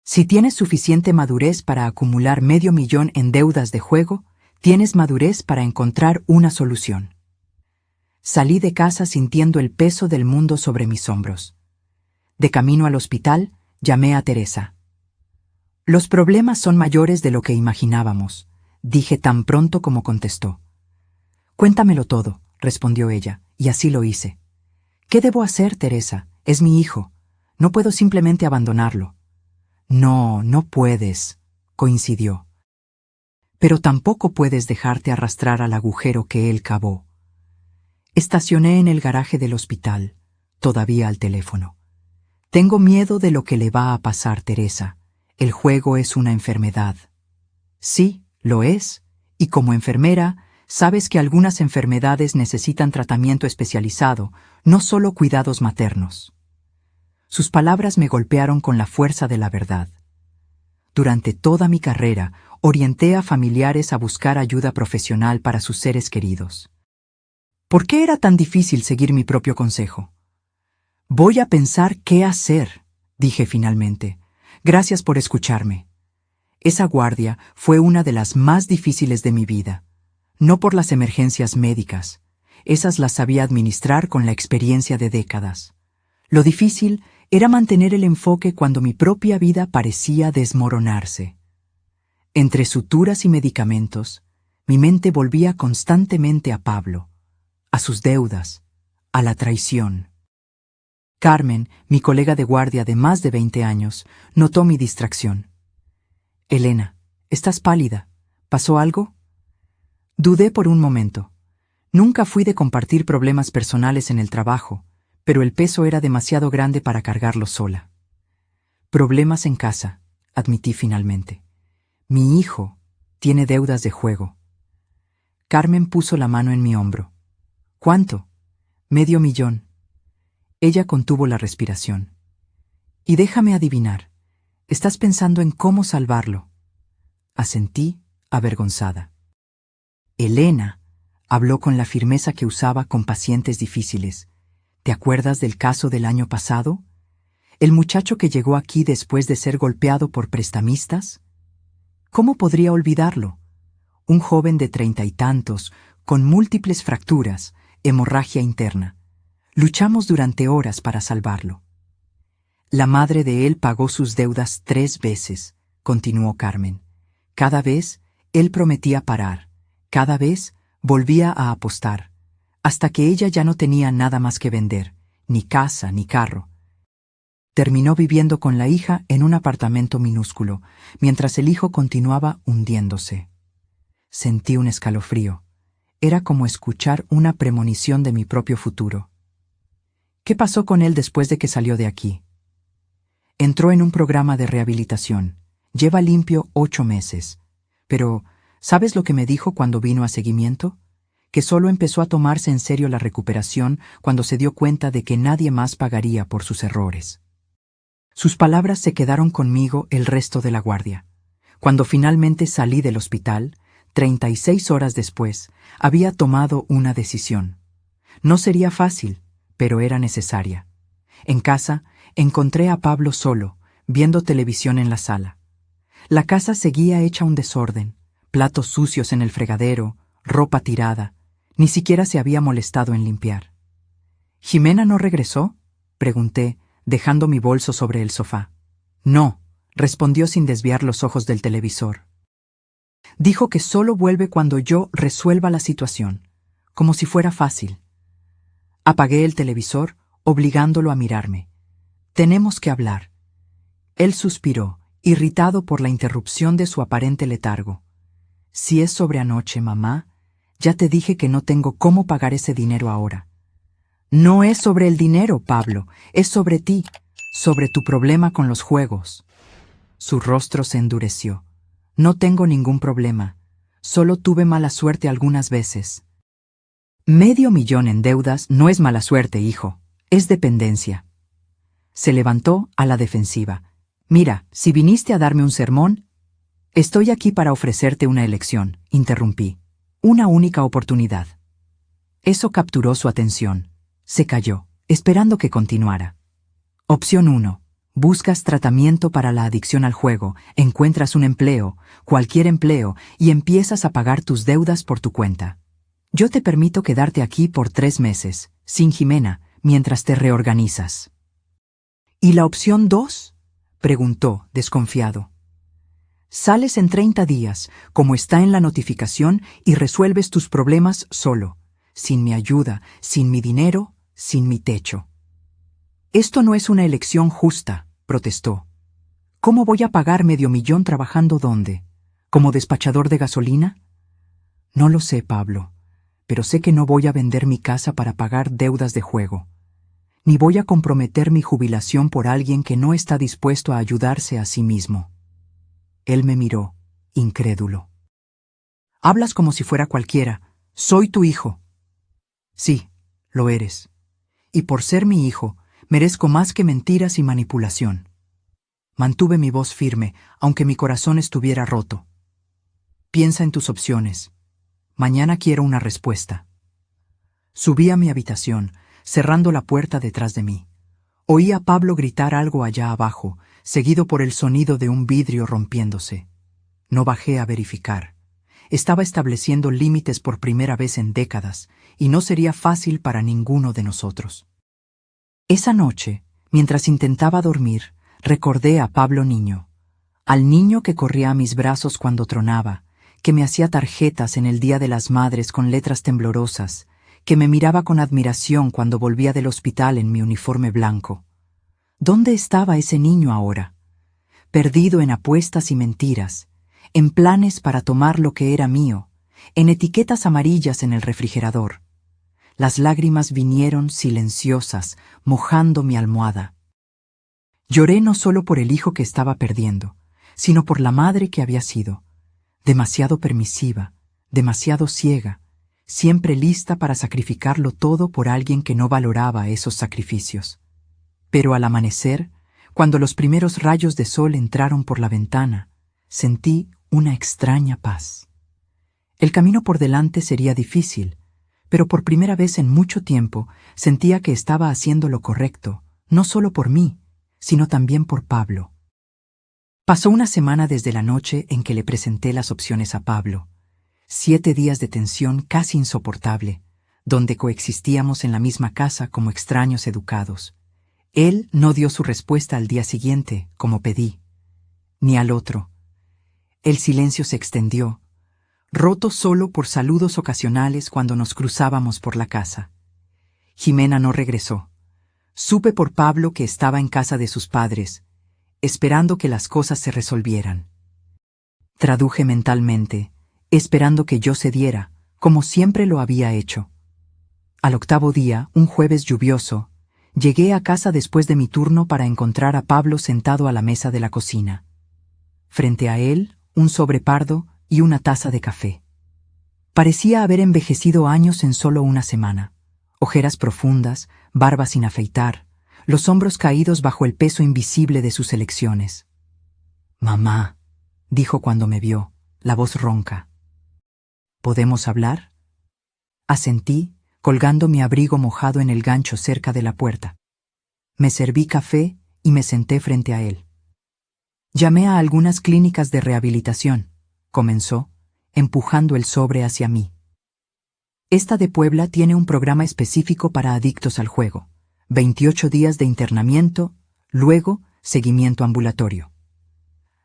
Si tienes suficiente madurez para acumular $500,000 en deudas de juego, tienes madurez para encontrar una solución. Salí de casa sintiendo el peso del mundo sobre mis hombros. De camino al hospital, llamé a Teresa. Los problemas son mayores de lo que imaginábamos, dije tan pronto como contestó. Cuéntamelo todo, respondió ella, y así lo hice. ¿Qué debo hacer, Teresa? Es mi hijo. No puedo simplemente abandonarlo. No, no puedes, coincidió. Pero tampoco puedes dejarte arrastrar al agujero que él cavó. Estacioné en el garaje del hospital, todavía al teléfono. Tengo miedo de lo que le va a pasar, Teresa. El juego es una enfermedad. Sí, lo es, y como enfermera, sabes que algunas enfermedades necesitan tratamiento especializado, no solo cuidados maternos. Sus palabras me golpearon con la fuerza de la verdad. Durante toda mi carrera, orienté a familiares a buscar ayuda profesional para sus seres queridos. ¿Por qué era tan difícil seguir mi propio consejo? Voy a pensar qué hacer, dije finalmente. Gracias por escucharme. Esa guardia fue una de las más difíciles de mi vida. No por las emergencias médicas. Esas las sabía administrar con la experiencia de décadas. Lo difícil era mantener el enfoque cuando mi propia vida parecía desmoronarse. Entre suturas y medicamentos, mi mente volvía constantemente a Pablo, a sus deudas, a la traición. Carmen, mi colega de guardia de más de 20 años, notó mi distracción. Elena, estás pálida. ¿Pasó algo? Dudé por un momento. Nunca fui de compartir problemas personales en el trabajo, pero el peso era demasiado grande para cargarlo sola. Problemas en casa, admití finalmente. Mi hijo tiene deudas de juego. Carmen puso la mano en mi hombro. ¿Cuánto? $500,000. Ella contuvo la respiración. Y déjame adivinar, estás pensando en cómo salvarlo. Asentí, avergonzada. Elena habló con la firmeza que usaba con pacientes difíciles. ¿Te acuerdas del caso del año pasado? ¿El muchacho que llegó aquí después de ser golpeado por prestamistas? ¿Cómo podría olvidarlo? Un joven de 30 y tantos, con múltiples fracturas, hemorragia interna. Luchamos durante horas para salvarlo. La madre de él pagó sus deudas 3 veces, continuó Carmen. Cada vez, él prometía parar. Cada vez, volvía a apostar. Hasta que ella ya no tenía nada más que vender, ni casa, ni carro. Terminó viviendo con la hija en un apartamento minúsculo, mientras el hijo continuaba hundiéndose. Sentí un escalofrío. Era como escuchar una premonición de mi propio futuro. ¿Qué pasó con él después de que salió de aquí? Entró en un programa de rehabilitación. Lleva limpio 8 meses. Pero, ¿sabes lo que me dijo cuando vino a seguimiento? Que solo empezó a tomarse en serio la recuperación cuando se dio cuenta de que nadie más pagaría por sus errores. Sus palabras se quedaron conmigo el resto de la guardia. Cuando finalmente salí del hospital, 36 horas después, había tomado una decisión. No sería fácil, pero era necesaria. En casa, encontré a Pablo solo, viendo televisión en la sala. La casa seguía hecha un desorden, platos sucios en el fregadero, ropa tirada. Ni siquiera se había molestado en limpiar. ¿Jimena no regresó?, pregunté, dejando mi bolso sobre el sofá. No, respondió sin desviar los ojos del televisor. Dijo que solo vuelve cuando yo resuelva la situación, como si fuera fácil. Apagué el televisor, obligándolo a mirarme. Tenemos que hablar. Él suspiró, irritado por la interrupción de su aparente letargo. Si es sobre anoche, mamá, ya te dije que no tengo cómo pagar ese dinero ahora. No es sobre el dinero, Pablo, es sobre ti, sobre tu problema con los juegos. Su rostro se endureció. No tengo ningún problema, solo tuve mala suerte algunas veces. $500,000 en deudas no es mala suerte, hijo, es dependencia. Se levantó a la defensiva. Mira, si viniste a darme un sermón, estoy aquí para ofrecerte una elección, interrumpí. Una única oportunidad. Eso capturó su atención. Se calló, esperando que continuara. Opción 1. Buscas tratamiento para la adicción al juego, encuentras un empleo, cualquier empleo, y empiezas a pagar tus deudas por tu cuenta. Yo te permito quedarte aquí por 3 meses, sin Jimena, mientras te reorganizas. ¿Y la opción 2? Preguntó, desconfiado. Sales en 30 días, como está en la notificación, y resuelves tus problemas solo, sin mi ayuda, sin mi dinero, sin mi techo. Esto no es una elección justa, protestó. ¿Cómo voy a pagar $500,000 trabajando dónde? ¿Como despachador de gasolina? No lo sé, Pablo, pero sé que no voy a vender mi casa para pagar deudas de juego. Ni voy a comprometer mi jubilación por alguien que no está dispuesto a ayudarse a sí mismo. Él me miró, incrédulo. Hablas como si fuera cualquiera. Soy tu hijo. Sí, lo eres. Y por ser mi hijo, merezco más que mentiras y manipulación. Mantuve mi voz firme, aunque mi corazón estuviera roto. Piensa en tus opciones. Mañana quiero una respuesta. Subí a mi habitación, cerrando la puerta detrás de mí. Oí a Pablo gritar algo allá abajo, seguido por el sonido de un vidrio rompiéndose. No bajé a verificar. Estaba estableciendo límites por primera vez en décadas, y no sería fácil para ninguno de nosotros. Esa noche, mientras intentaba dormir, recordé a Pablo niño, al niño que corría a mis brazos cuando tronaba, que me hacía tarjetas en el Día de las Madres con letras temblorosas, que me miraba con admiración cuando volvía del hospital en mi uniforme blanco. ¿Dónde estaba ese niño ahora? Perdido en apuestas y mentiras, en planes para tomar lo que era mío, en etiquetas amarillas en el refrigerador. Las lágrimas vinieron silenciosas, mojando mi almohada. Lloré no solo por el hijo que estaba perdiendo, sino por la madre que había sido, demasiado permisiva, demasiado ciega, siempre lista para sacrificarlo todo por alguien que no valoraba esos sacrificios. Pero al amanecer, cuando los primeros rayos de sol entraron por la ventana, sentí una extraña paz. El camino por delante sería difícil, pero por primera vez en mucho tiempo sentía que estaba haciendo lo correcto, no solo por mí, sino también por Pablo. Pasó una semana desde la noche en que le presenté las opciones a Pablo. 7 días de tensión casi insoportable, donde coexistíamos en la misma casa como extraños educados. Él no dio su respuesta al día siguiente, como pedí, ni al otro. El silencio se extendió, roto solo por saludos ocasionales cuando nos cruzábamos por la casa. Jimena no regresó. Supe por Pablo que estaba en casa de sus padres, esperando que las cosas se resolvieran. Traduje mentalmente, esperando que yo cediera, como siempre lo había hecho. Al 8º día, un jueves lluvioso, llegué a casa después de mi turno para encontrar a Pablo sentado a la mesa de la cocina. Frente a él, un sobre pardo y una taza de café. Parecía haber envejecido años en solo una semana. Ojeras profundas, barba sin afeitar, los hombros caídos bajo el peso invisible de sus elecciones. «Mamá», dijo cuando me vio, la voz ronca. «¿Podemos hablar?» Asentí, colgando mi abrigo mojado en el gancho cerca de la puerta. Me serví café y me senté frente a él. «Llamé a algunas clínicas de rehabilitación», comenzó, empujando el sobre hacia mí. «Esta de Puebla tiene un programa específico para adictos al juego. 28 días de internamiento, luego seguimiento ambulatorio».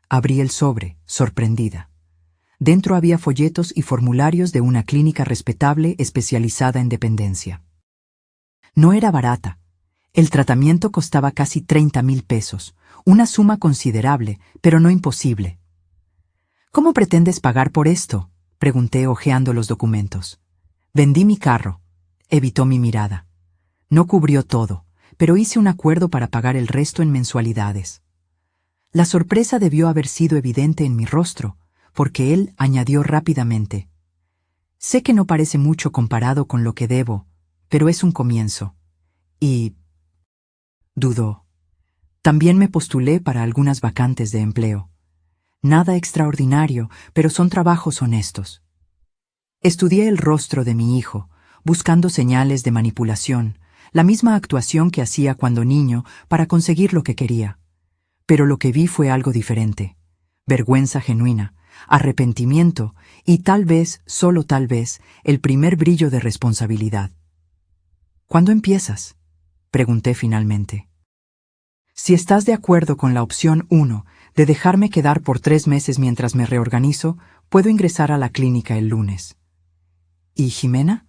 Abrí el sobre, sorprendida. Dentro había folletos y formularios de una clínica respetable especializada en dependencia. No era barata. El tratamiento costaba casi 30,000 pesos, una suma considerable, pero no imposible. «¿Cómo pretendes pagar por esto?», Pregunté hojeando los documentos. Vendí mi carro. Evitó mi mirada. No cubrió todo, pero hice un acuerdo para pagar el resto en mensualidades. La sorpresa debió haber sido evidente en mi rostro, porque él añadió rápidamente: sé que no parece mucho comparado con lo que debo, pero es un comienzo. Y... dudó. También me postulé para algunas vacantes de empleo. Nada extraordinario, pero son trabajos honestos. Estudié el rostro de mi hijo, buscando señales de manipulación, la misma actuación que hacía cuando niño para conseguir lo que quería. Pero lo que vi fue algo diferente: vergüenza genuina, arrepentimiento y tal vez, solo tal vez, el primer brillo de responsabilidad. ¿Cuándo empiezas?, pregunté finalmente. Si estás de acuerdo con la opción 1, de dejarme quedar por 3 meses mientras me reorganizo, puedo ingresar a la clínica el lunes. ¿Y Jimena?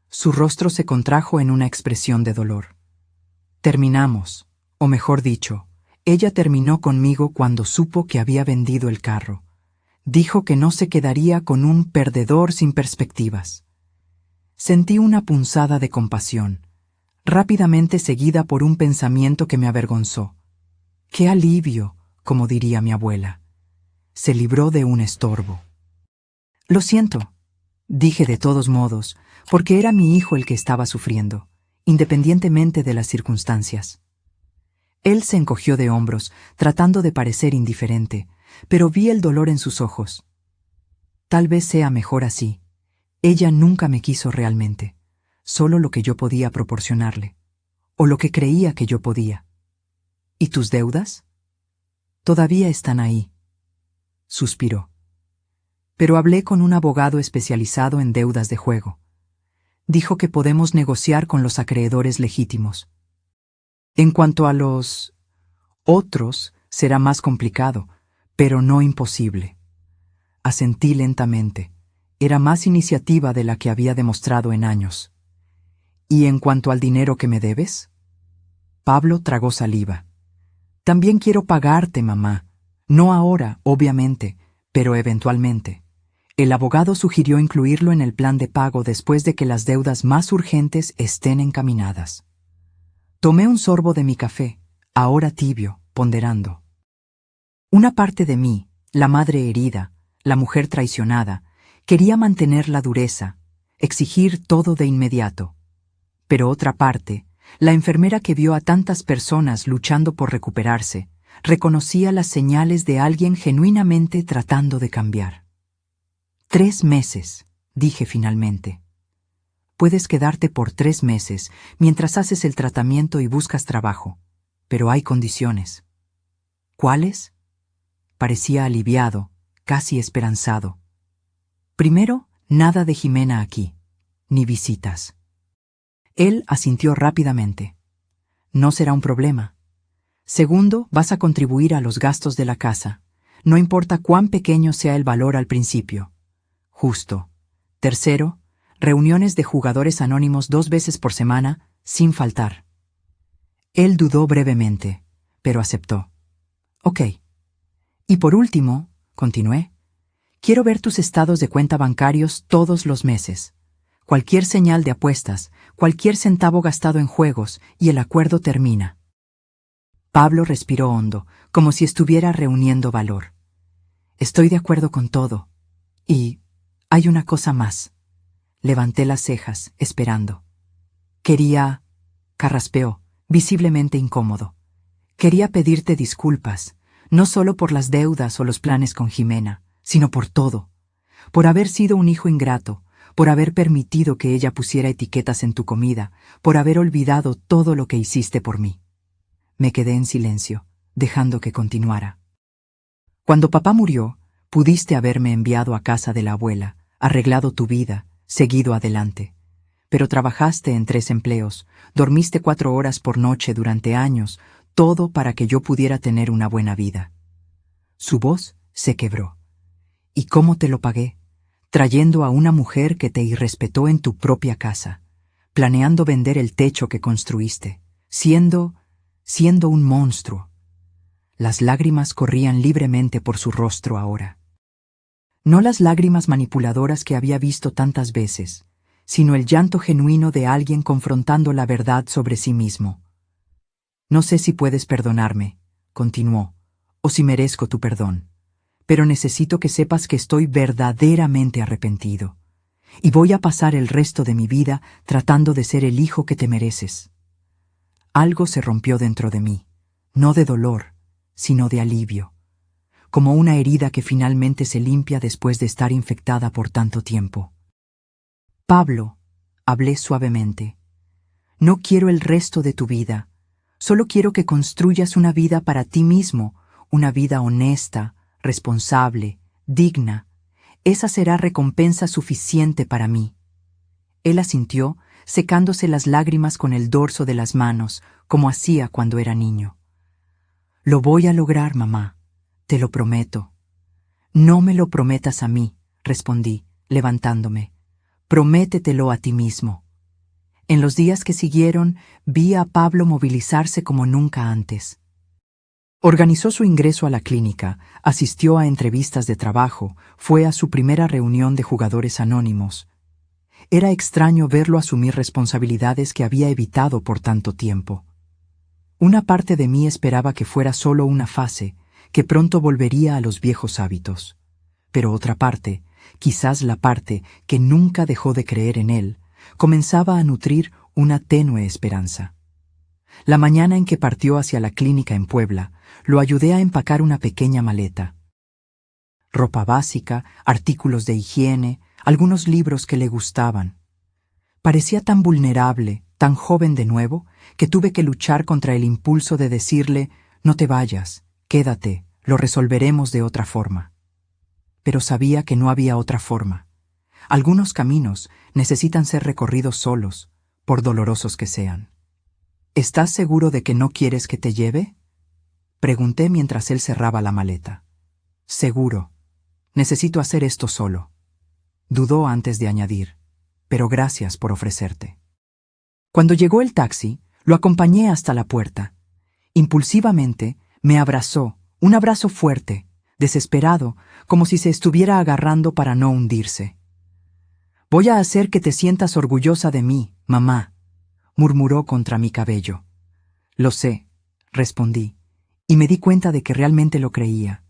Su rostro se contrajo en una expresión de dolor. Terminamos, o mejor dicho, ella terminó conmigo cuando supo que había vendido el carro. Dijo que no se quedaría con un perdedor sin perspectivas. Sentí una punzada de compasión, rápidamente seguida por un pensamiento que me avergonzó. ¡Qué alivio!, como diría mi abuela. Se libró de un estorbo. Lo siento, dije de todos modos, porque era mi hijo el que estaba sufriendo, independientemente de las circunstancias. Él se encogió de hombros, tratando de parecer indiferente, pero vi el dolor en sus ojos. Tal vez sea mejor así. Ella nunca me quiso realmente, solo lo que yo podía proporcionarle, o lo que creía que yo podía. ¿Y tus deudas? Todavía están ahí. Suspiró. Pero hablé con un abogado especializado en deudas de juego. Dijo que podemos negociar con los acreedores legítimos. En cuanto a los otros, será más complicado, pero no imposible. Asentí lentamente. Era más iniciativa de la que había demostrado en años. ¿Y en cuanto al dinero que me debes? Pablo tragó saliva. También quiero pagarte, mamá. No ahora, obviamente, pero eventualmente. El abogado sugirió incluirlo en el plan de pago después de que las deudas más urgentes estén encaminadas. Tomé un sorbo de mi café, ahora tibio, ponderando. Una parte de mí, la madre herida, la mujer traicionada, quería mantener la dureza, exigir todo de inmediato. Pero otra parte, la enfermera que vio a tantas personas luchando por recuperarse, reconocía las señales de alguien genuinamente tratando de cambiar. 3 meses, dije finalmente. Puedes quedarte por 3 meses mientras haces el tratamiento y buscas trabajo, pero hay condiciones. ¿Cuáles? Parecía aliviado, casi esperanzado. Primero, nada de Jimena aquí, ni visitas. Él asintió rápidamente. No será un problema. Segundo, vas a contribuir a los gastos de la casa, no importa cuán pequeño sea el valor al principio. Justo. Tercero, reuniones de jugadores anónimos 2 veces por semana, sin faltar. Él dudó brevemente, pero aceptó. Ok. Y por último, continué, quiero ver tus estados de cuenta bancarios todos los meses. Cualquier señal de apuestas, cualquier centavo gastado en juegos, y el acuerdo termina. Pablo respiró hondo, como si estuviera reuniendo valor. Estoy de acuerdo con todo. Y hay una cosa más. Levanté las cejas, esperando. Carraspeó, visiblemente incómodo. Quería pedirte disculpas, no solo por las deudas o los planes con Jimena, sino por todo. Por haber sido un hijo ingrato, por haber permitido que ella pusiera etiquetas en tu comida, por haber olvidado todo lo que hiciste por mí. Me quedé en silencio, dejando que continuara. Cuando papá murió, pudiste haberme enviado a casa de la abuela, arreglado tu vida, seguido adelante. Pero trabajaste en 3 empleos, dormiste 4 horas por noche durante años, todo para que yo pudiera tener una buena vida. Su voz se quebró. ¿Y cómo te lo pagué? Trayendo a una mujer que te irrespetó en tu propia casa, planeando vender el techo que construiste, siendo un monstruo. Las lágrimas corrían libremente por su rostro ahora. No las lágrimas manipuladoras que había visto tantas veces, sino el llanto genuino de alguien confrontando la verdad sobre sí mismo. No sé si puedes perdonarme, continuó, o si merezco tu perdón, pero necesito que sepas que estoy verdaderamente arrepentido, y voy a pasar el resto de mi vida tratando de ser el hijo que te mereces. Algo se rompió dentro de mí, no de dolor, sino de alivio, como una herida que finalmente se limpia después de estar infectada por tanto tiempo. Pablo, hablé suavemente, no quiero el resto de tu vida, solo quiero que construyas una vida para ti mismo, una vida honesta, responsable, digna. Esa será recompensa suficiente para mí. Él asintió, secándose las lágrimas con el dorso de las manos, como hacía cuando era niño. Lo voy a lograr, mamá, te lo prometo. No me lo prometas a mí, respondí, levantándome. Prométetelo a ti mismo. En los días que siguieron, vi a Pablo movilizarse como nunca antes. Organizó su ingreso a la clínica, asistió a entrevistas de trabajo, fue a su primera reunión de jugadores anónimos. Era extraño verlo asumir responsabilidades que había evitado por tanto tiempo. Una parte de mí esperaba que fuera solo una fase, que pronto volvería a los viejos hábitos. Pero otra parte, quizás la parte que nunca dejó de creer en él, comenzaba a nutrir una tenue esperanza. La mañana en que partió hacia la clínica en Puebla, lo ayudé a empacar una pequeña maleta. Ropa básica, artículos de higiene, algunos libros que le gustaban. Parecía tan vulnerable, tan joven de nuevo, que tuve que luchar contra el impulso de decirle, no te vayas, quédate, lo resolveremos de otra forma. Pero sabía que no había otra forma. Algunos caminos necesitan ser recorridos solos, por dolorosos que sean. ¿Estás seguro de que no quieres que te lleve? Pregunté mientras él cerraba la maleta. Seguro. Necesito hacer esto solo. Dudó antes de añadir, pero gracias por ofrecerte. Cuando llegó el taxi, lo acompañé hasta la puerta. Impulsivamente, me abrazó, un abrazo fuerte, desesperado, como si se estuviera agarrando para no hundirse. Voy a hacer que te sientas orgullosa de mí, mamá, murmuró contra mi cabello. Lo sé, respondí, y me di cuenta de que realmente lo creía.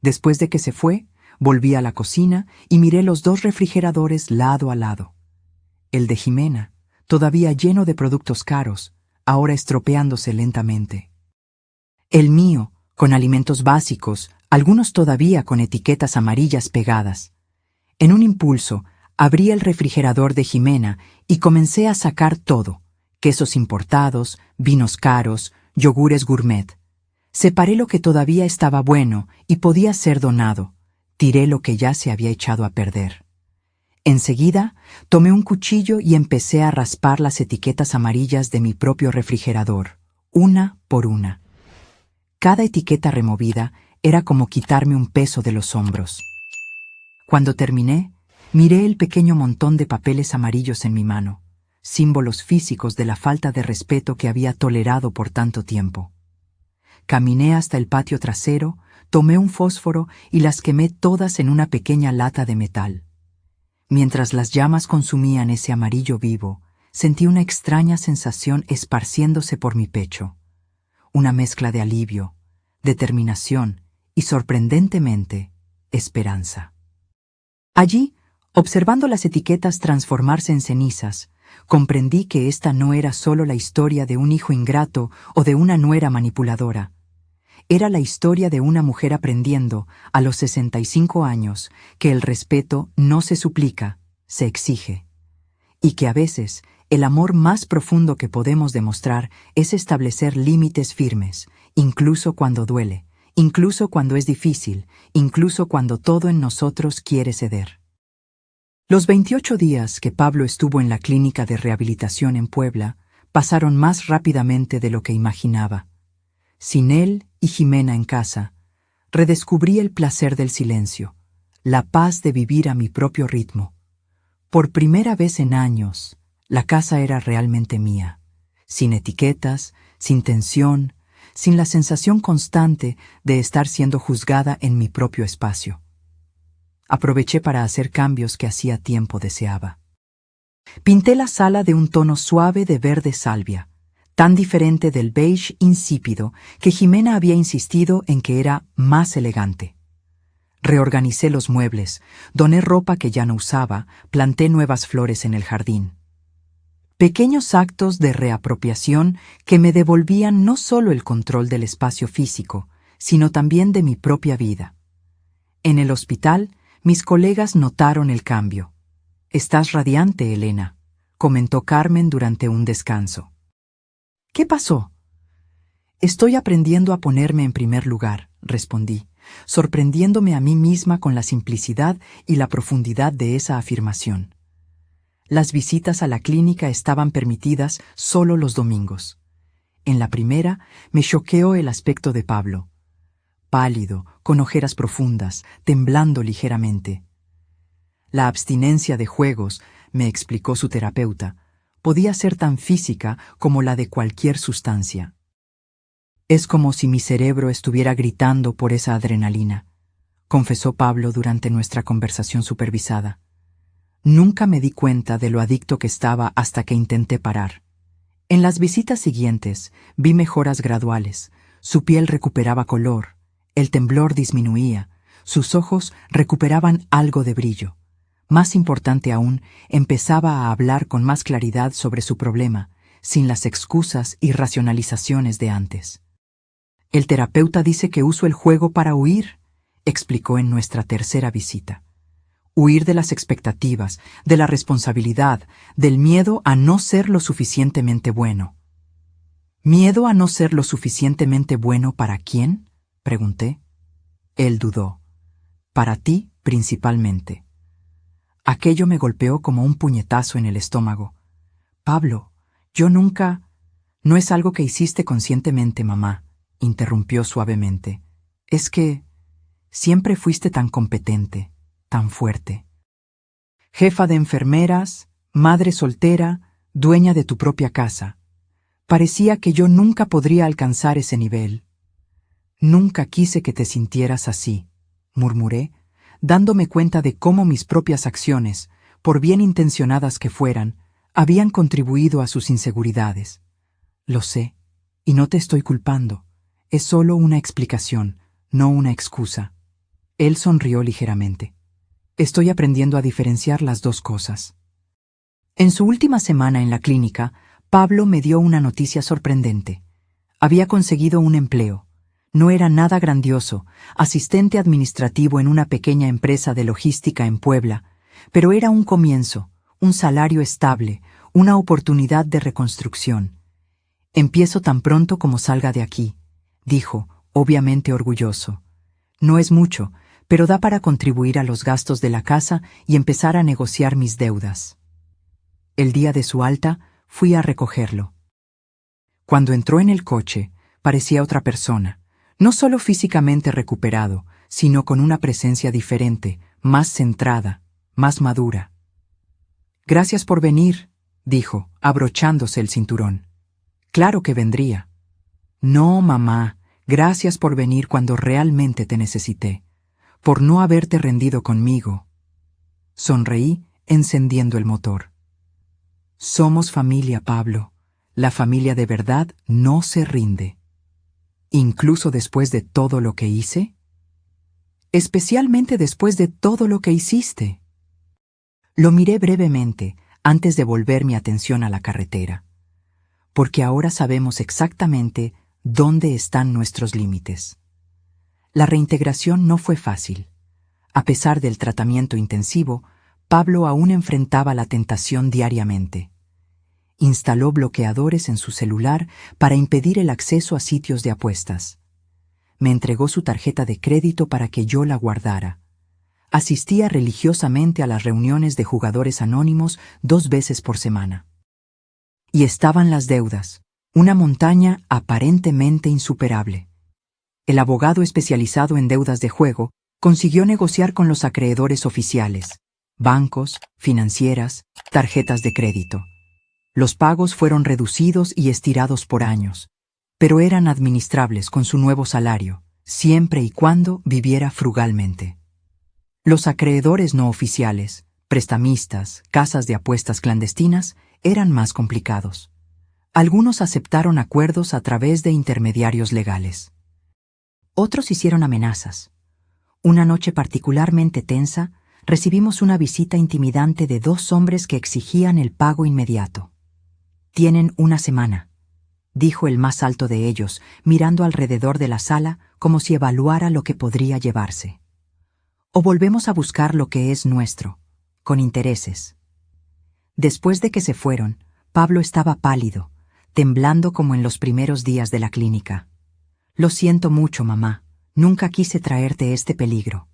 Después de que se fue, volví a la cocina y miré los dos refrigeradores lado a lado. El de Jimena, todavía lleno de productos caros, ahora estropeándose lentamente. El mío, con alimentos básicos, algunos todavía con etiquetas amarillas pegadas. En un impulso, abrí el refrigerador de Jimena y comencé a sacar todo: quesos importados, vinos caros, yogures gourmet. Separé lo que todavía estaba bueno y podía ser donado. Tiré lo que ya se había echado a perder. Enseguida, tomé un cuchillo y empecé a raspar las etiquetas amarillas de mi propio refrigerador, una por una. Cada etiqueta removida era como quitarme un peso de los hombros. Cuando terminé, miré el pequeño montón de papeles amarillos en mi mano, símbolos físicos de la falta de respeto que había tolerado por tanto tiempo. Caminé hasta el patio trasero, tomé un fósforo y las quemé todas en una pequeña lata de metal. Mientras las llamas consumían ese amarillo vivo, sentí una extraña sensación esparciéndose por mi pecho. Una mezcla de alivio, determinación y, sorprendentemente, esperanza. Allí, observando las etiquetas transformarse en cenizas, comprendí que esta no era solo la historia de un hijo ingrato o de una nuera manipuladora. Era la historia de una mujer aprendiendo, a los 65 años, que el respeto no se suplica, se exige. Y que a veces el amor más profundo que podemos demostrar es establecer límites firmes, incluso cuando duele, incluso cuando es difícil, incluso cuando todo en nosotros quiere ceder. Los 28 días que Pablo estuvo en la clínica de rehabilitación en Puebla pasaron más rápidamente de lo que imaginaba. Sin él y Jimena en casa, redescubrí el placer del silencio, la paz de vivir a mi propio ritmo. Por primera vez en años, la casa era realmente mía, sin etiquetas, sin tensión, sin la sensación constante de estar siendo juzgada en mi propio espacio. Aproveché para hacer cambios que hacía tiempo deseaba. Pinté la sala de un tono suave de verde salvia, tan diferente del beige insípido que Jimena había insistido en que era más elegante. Reorganicé los muebles, doné ropa que ya no usaba, planté nuevas flores en el jardín. Pequeños actos de reapropiación que me devolvían no solo el control del espacio físico, sino también de mi propia vida. En el hospital, mis colegas notaron el cambio. «Estás radiante, Elena», comentó Carmen durante un descanso. «¿Qué pasó?» «Estoy aprendiendo a ponerme en primer lugar», respondí, sorprendiéndome a mí misma con la simplicidad y la profundidad de esa afirmación. Las visitas a la clínica estaban permitidas solo los domingos. En la primera me choqueó el aspecto de Pablo. Pálido, con ojeras profundas, temblando ligeramente. La abstinencia de juegos, me explicó su terapeuta, podía ser tan física como la de cualquier sustancia. «Es como si mi cerebro estuviera gritando por esa adrenalina», confesó Pablo durante nuestra conversación supervisada. Nunca me di cuenta de lo adicto que estaba hasta que intenté parar. En las visitas siguientes vi mejoras graduales. Su piel recuperaba color, el temblor disminuía, sus ojos recuperaban algo de brillo. Más importante aún, empezaba a hablar con más claridad sobre su problema, sin las excusas y racionalizaciones de antes. «El terapeuta dice que uso el juego para huir», explicó en nuestra tercera visita. «Huir de las expectativas, de la responsabilidad, del miedo a no ser lo suficientemente bueno». «¿Miedo a no ser lo suficientemente bueno para quién?», pregunté. Él dudó. «Para ti, principalmente». Aquello me golpeó como un puñetazo en el estómago. «Pablo, yo nunca...» «No es algo que hiciste conscientemente, mamá», interrumpió suavemente. «Es que siempre fuiste tan competente, tan fuerte. Jefa de enfermeras, madre soltera, dueña de tu propia casa. Parecía que yo nunca podría alcanzar ese nivel». «Nunca quise que te sintieras así», murmuré, dándome cuenta de cómo mis propias acciones, por bien intencionadas que fueran, habían contribuido a sus inseguridades. «Lo sé, y no te estoy culpando. Es solo una explicación, no una excusa». Él sonrió ligeramente. «Estoy aprendiendo a diferenciar las dos cosas». En su última semana en la clínica, Pablo me dio una noticia sorprendente. Había conseguido un empleo. No era nada grandioso, asistente administrativo en una pequeña empresa de logística en Puebla, pero era un comienzo, un salario estable, una oportunidad de reconstrucción. «Empiezo tan pronto como salga de aquí», dijo, obviamente orgulloso. «No es mucho, pero da para contribuir a los gastos de la casa y empezar a negociar mis deudas». El día de su alta, fui a recogerlo. Cuando entró en el coche, parecía otra persona. No solo físicamente recuperado, sino con una presencia diferente, más centrada, más madura. «Gracias por venir», dijo, abrochándose el cinturón. «Claro que vendría». «No, mamá, gracias por venir cuando realmente te necesité, por no haberte rendido conmigo». Sonreí, encendiendo el motor. «Somos familia, Pablo. La familia de verdad no se rinde». «¿Incluso después de todo lo que hice?» «Especialmente después de todo lo que hiciste». Lo miré brevemente antes de volver mi atención a la carretera. Porque ahora sabemos exactamente dónde están nuestros límites. La reintegración no fue fácil. A pesar del tratamiento intensivo, Pablo aún enfrentaba la tentación diariamente. Instaló bloqueadores en su celular para impedir el acceso a sitios de apuestas. Me entregó su tarjeta de crédito para que yo la guardara. Asistía religiosamente a las reuniones de jugadores anónimos 2 veces por semana. Y estaban las deudas, una montaña aparentemente insuperable. El abogado especializado en deudas de juego consiguió negociar con los acreedores oficiales, bancos, financieras, tarjetas de crédito. Los pagos fueron reducidos y estirados por años, pero eran administrables con su nuevo salario, siempre y cuando viviera frugalmente. Los acreedores no oficiales, prestamistas, casas de apuestas clandestinas, eran más complicados. Algunos aceptaron acuerdos a través de intermediarios legales. Otros hicieron amenazas. Una noche particularmente tensa, recibimos una visita intimidante de 2 hombres que exigían el pago inmediato. «Tienen una semana», dijo el más alto de ellos, mirando alrededor de la sala como si evaluara lo que podría llevarse. «O volvemos a buscar lo que es nuestro, con intereses». Después de que se fueron, Pablo estaba pálido, temblando como en los primeros días de la clínica. «Lo siento mucho, mamá. Nunca quise traerte este peligro».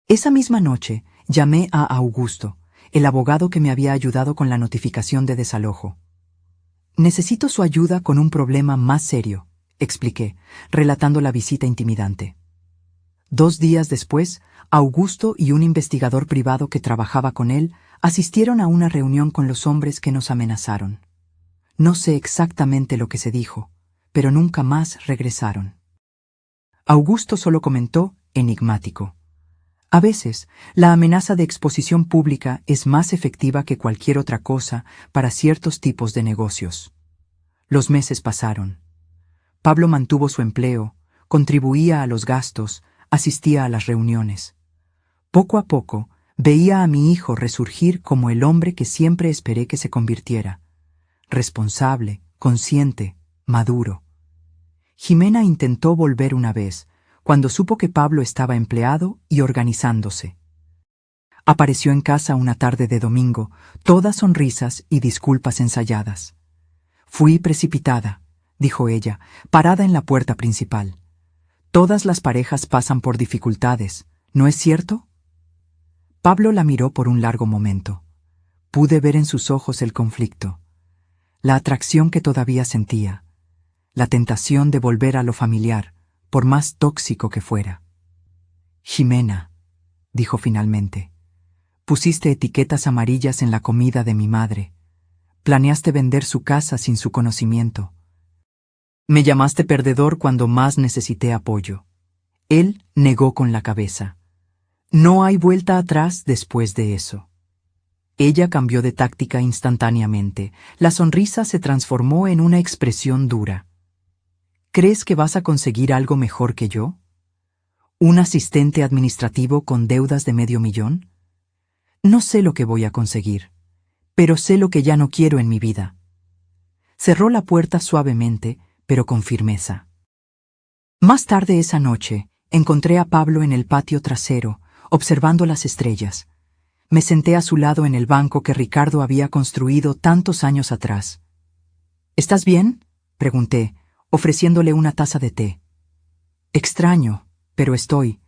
Esa misma noche llamé a Augusto, el abogado que me había ayudado con la notificación de desalojo. «Necesito su ayuda con un problema más serio», expliqué, relatando la visita intimidante. 2 días después, Augusto y un investigador privado que trabajaba con él asistieron a una reunión con los hombres que nos amenazaron. No sé exactamente lo que se dijo, pero nunca más regresaron. Augusto solo comentó, enigmático: «A veces, la amenaza de exposición pública es más efectiva que cualquier otra cosa para ciertos tipos de negocios». Los meses pasaron. Pablo mantuvo su empleo, contribuía a los gastos, asistía a las reuniones. Poco a poco, veía a mi hijo resurgir como el hombre que siempre esperé que se convirtiera: responsable, consciente, maduro. Jimena intentó volver una vez, cuando supo que Pablo estaba empleado y organizándose. Apareció en casa una tarde de domingo, toda sonrisas y disculpas ensayadas. «Fui precipitada», dijo ella, parada en la puerta principal. «Todas las parejas pasan por dificultades, ¿no es cierto?». Pablo la miró por un largo momento. Pude ver en sus ojos el conflicto, la atracción que todavía sentía, la tentación de volver a lo familiar, por más tóxico que fuera. «Jimena», dijo finalmente, «pusiste etiquetas amarillas en la comida de mi madre. Planeaste vender su casa sin su conocimiento. Me llamaste perdedor cuando más necesité apoyo». Él negó con la cabeza. «No hay vuelta atrás después de eso». Ella cambió de táctica instantáneamente. La sonrisa se transformó en una expresión dura. «¿Crees que vas a conseguir algo mejor que yo? ¿Un asistente administrativo con deudas de $500,000? No sé lo que voy a conseguir, pero sé lo que ya no quiero en mi vida». Cerró la puerta suavemente, pero con firmeza. Más tarde esa noche, encontré a Pablo en el patio trasero, observando las estrellas. Me senté a su lado en el banco que Ricardo había construido tantos años atrás. «¿Estás bien?», pregunté, ofreciéndole una taza de té. «Extraño, pero estoy».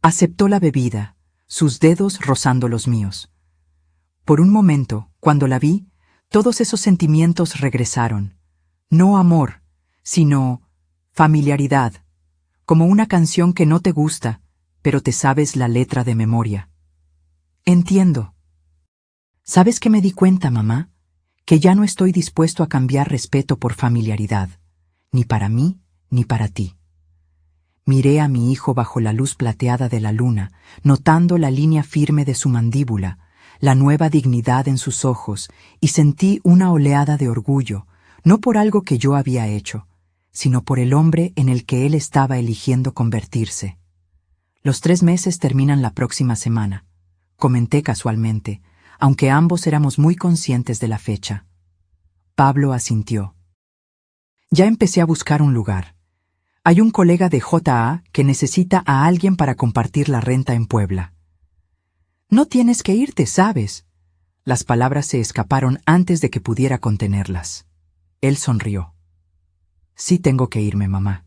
Aceptó la bebida, sus dedos rozando los míos. Por un momento, cuando la vi, todos esos sentimientos regresaron. No amor, sino familiaridad, como una canción que no te gusta, pero te sabes la letra de memoria. «Entiendo». «¿Sabes qué me di cuenta, mamá? Que ya no estoy dispuesto a cambiar respeto por familiaridad, ni para mí, ni para ti». Miré a mi hijo bajo la luz plateada de la luna, notando la línea firme de su mandíbula, la nueva dignidad en sus ojos, y sentí una oleada de orgullo, no por algo que yo había hecho, sino por el hombre en el que él estaba eligiendo convertirse. «Los 3 meses terminan la próxima semana», comenté casualmente, aunque ambos éramos muy conscientes de la fecha. Pablo asintió. «Ya empecé a buscar un lugar. Hay un colega de JA que necesita a alguien para compartir la renta en Puebla». «No tienes que irte, ¿sabes?». Las palabras se escaparon antes de que pudiera contenerlas. Él sonrió. «Sí tengo que irme, mamá.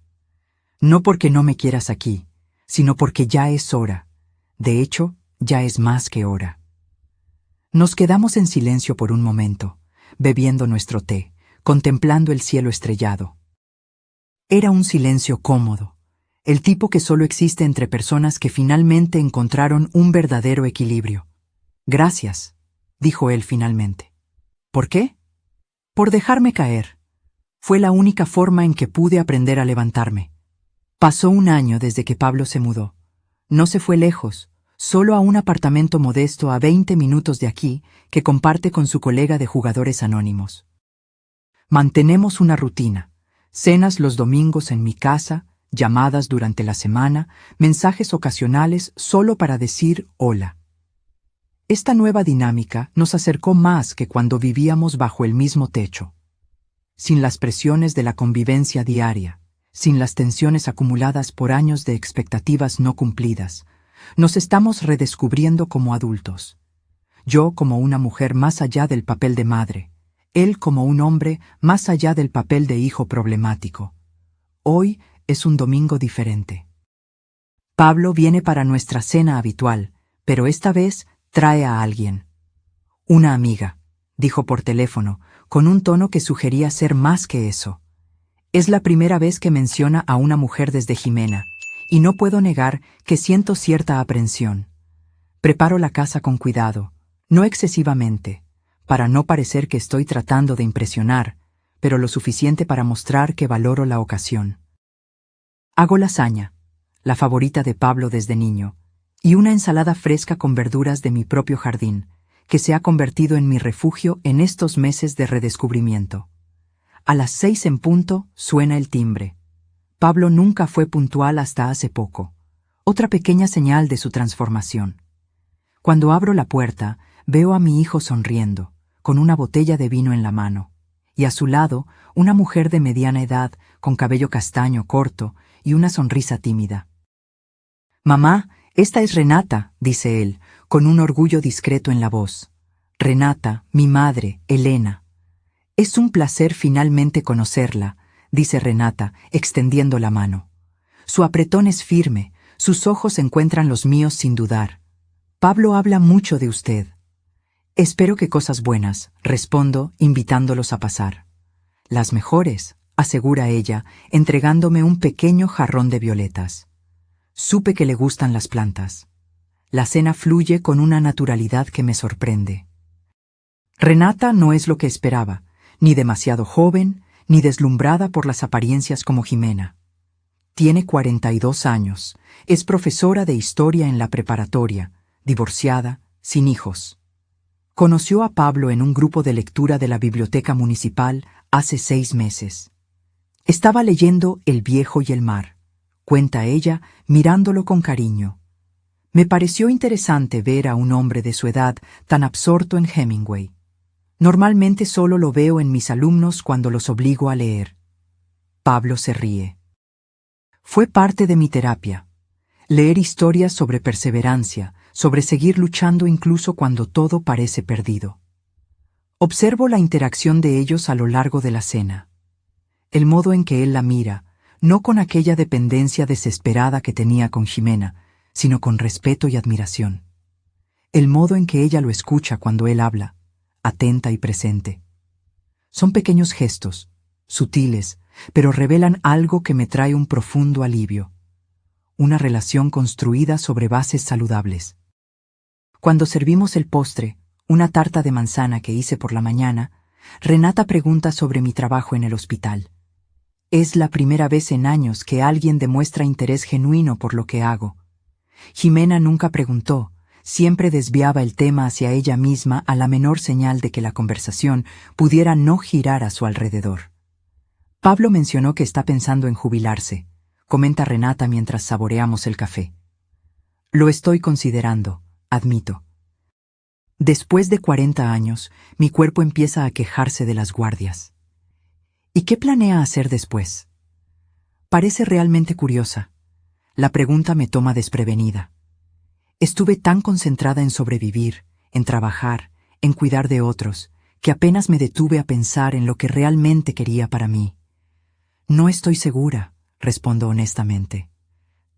No porque no me quieras aquí, sino porque ya es hora. De hecho, ya es más que hora». Nos quedamos en silencio por un momento, bebiendo nuestro té, contemplando el cielo estrellado. Era un silencio cómodo, el tipo que solo existe entre personas que finalmente encontraron un verdadero equilibrio. «Gracias», dijo él finalmente. «¿Por qué?». «Por dejarme caer. Fue la única forma en que pude aprender a levantarme». Pasó un año desde que Pablo se mudó. No se fue lejos, solo a un apartamento modesto a 20 minutos de aquí que comparte con su colega de jugadores anónimos. Mantenemos una rutina, cenas los domingos en mi casa, llamadas durante la semana, mensajes ocasionales solo para decir hola. Esta nueva dinámica nos acercó más que cuando vivíamos bajo el mismo techo. Sin las presiones de la convivencia diaria, sin las tensiones acumuladas por años de expectativas no cumplidas, nos estamos redescubriendo como adultos. Yo como una mujer más allá del papel de madre, él como un hombre más allá del papel de hijo problemático. Hoy es un domingo diferente. Pablo viene para nuestra cena habitual, pero esta vez trae a alguien. Una amiga, dijo por teléfono, con un tono que sugería ser más que eso. Es la primera vez que menciona a una mujer desde Jimena, y no puedo negar que siento cierta aprensión. Preparo la casa con cuidado, no excesivamente, para no parecer que estoy tratando de impresionar, pero lo suficiente para mostrar que valoro la ocasión. Hago lasaña, la favorita de Pablo desde niño, y una ensalada fresca con verduras de mi propio jardín, que se ha convertido en mi refugio en estos meses de redescubrimiento. A las 6 en punto suena el timbre. Pablo nunca fue puntual hasta hace poco, otra pequeña señal de su transformación. Cuando abro la puerta, veo a mi hijo sonriendo, con una botella de vino en la mano, y a su lado una mujer de mediana edad, con cabello castaño corto y una sonrisa tímida. «Mamá, esta es Renata», dice él, con un orgullo discreto en la voz. «Renata, mi madre, Elena». «Es un placer finalmente conocerla», dice Renata, extendiendo la mano. Su apretón es firme, sus ojos encuentran los míos sin dudar. «Pablo habla mucho de usted». «Espero que cosas buenas», respondo, invitándolos a pasar. «Las mejores», asegura ella, entregándome un pequeño jarrón de violetas. Supe que le gustan las plantas. La cena fluye con una naturalidad que me sorprende. Renata no es lo que esperaba, ni demasiado joven, ni deslumbrada por las apariencias como Jimena. Tiene 42 años, es profesora de historia en la preparatoria, divorciada, sin hijos. Conoció a Pablo en un grupo de lectura de la biblioteca municipal hace 6 meses. Estaba leyendo El viejo y el mar, cuenta ella, mirándolo con cariño. Me pareció interesante ver a un hombre de su edad tan absorto en Hemingway. Normalmente solo lo veo en mis alumnos cuando los obligo a leer. Pablo se ríe. Fue parte de mi terapia. Leer historias sobre perseverancia, sobre seguir luchando incluso cuando todo parece perdido. Observo la interacción de ellos a lo largo de la cena. El modo en que él la mira, no con aquella dependencia desesperada que tenía con Jimena, sino con respeto y admiración. El modo en que ella lo escucha cuando él habla, atenta y presente. Son pequeños gestos, sutiles, pero revelan algo que me trae un profundo alivio. Una relación construida sobre bases saludables. Cuando servimos el postre, una tarta de manzana que hice por la mañana, Renata pregunta sobre mi trabajo en el hospital. Es la primera vez en años que alguien demuestra interés genuino por lo que hago. Jimena nunca preguntó, siempre desviaba el tema hacia ella misma a la menor señal de que la conversación pudiera no girar a su alrededor. Pablo mencionó que está pensando en jubilarse, comenta Renata mientras saboreamos el café. Lo estoy considerando, admito. Después de 40 años, mi cuerpo empieza a quejarse de las guardias. ¿Y qué planea hacer después? Parece realmente curiosa. La pregunta me toma desprevenida. Estuve tan concentrada en sobrevivir, en trabajar, en cuidar de otros, que apenas me detuve a pensar en lo que realmente quería para mí. No estoy segura, respondo honestamente.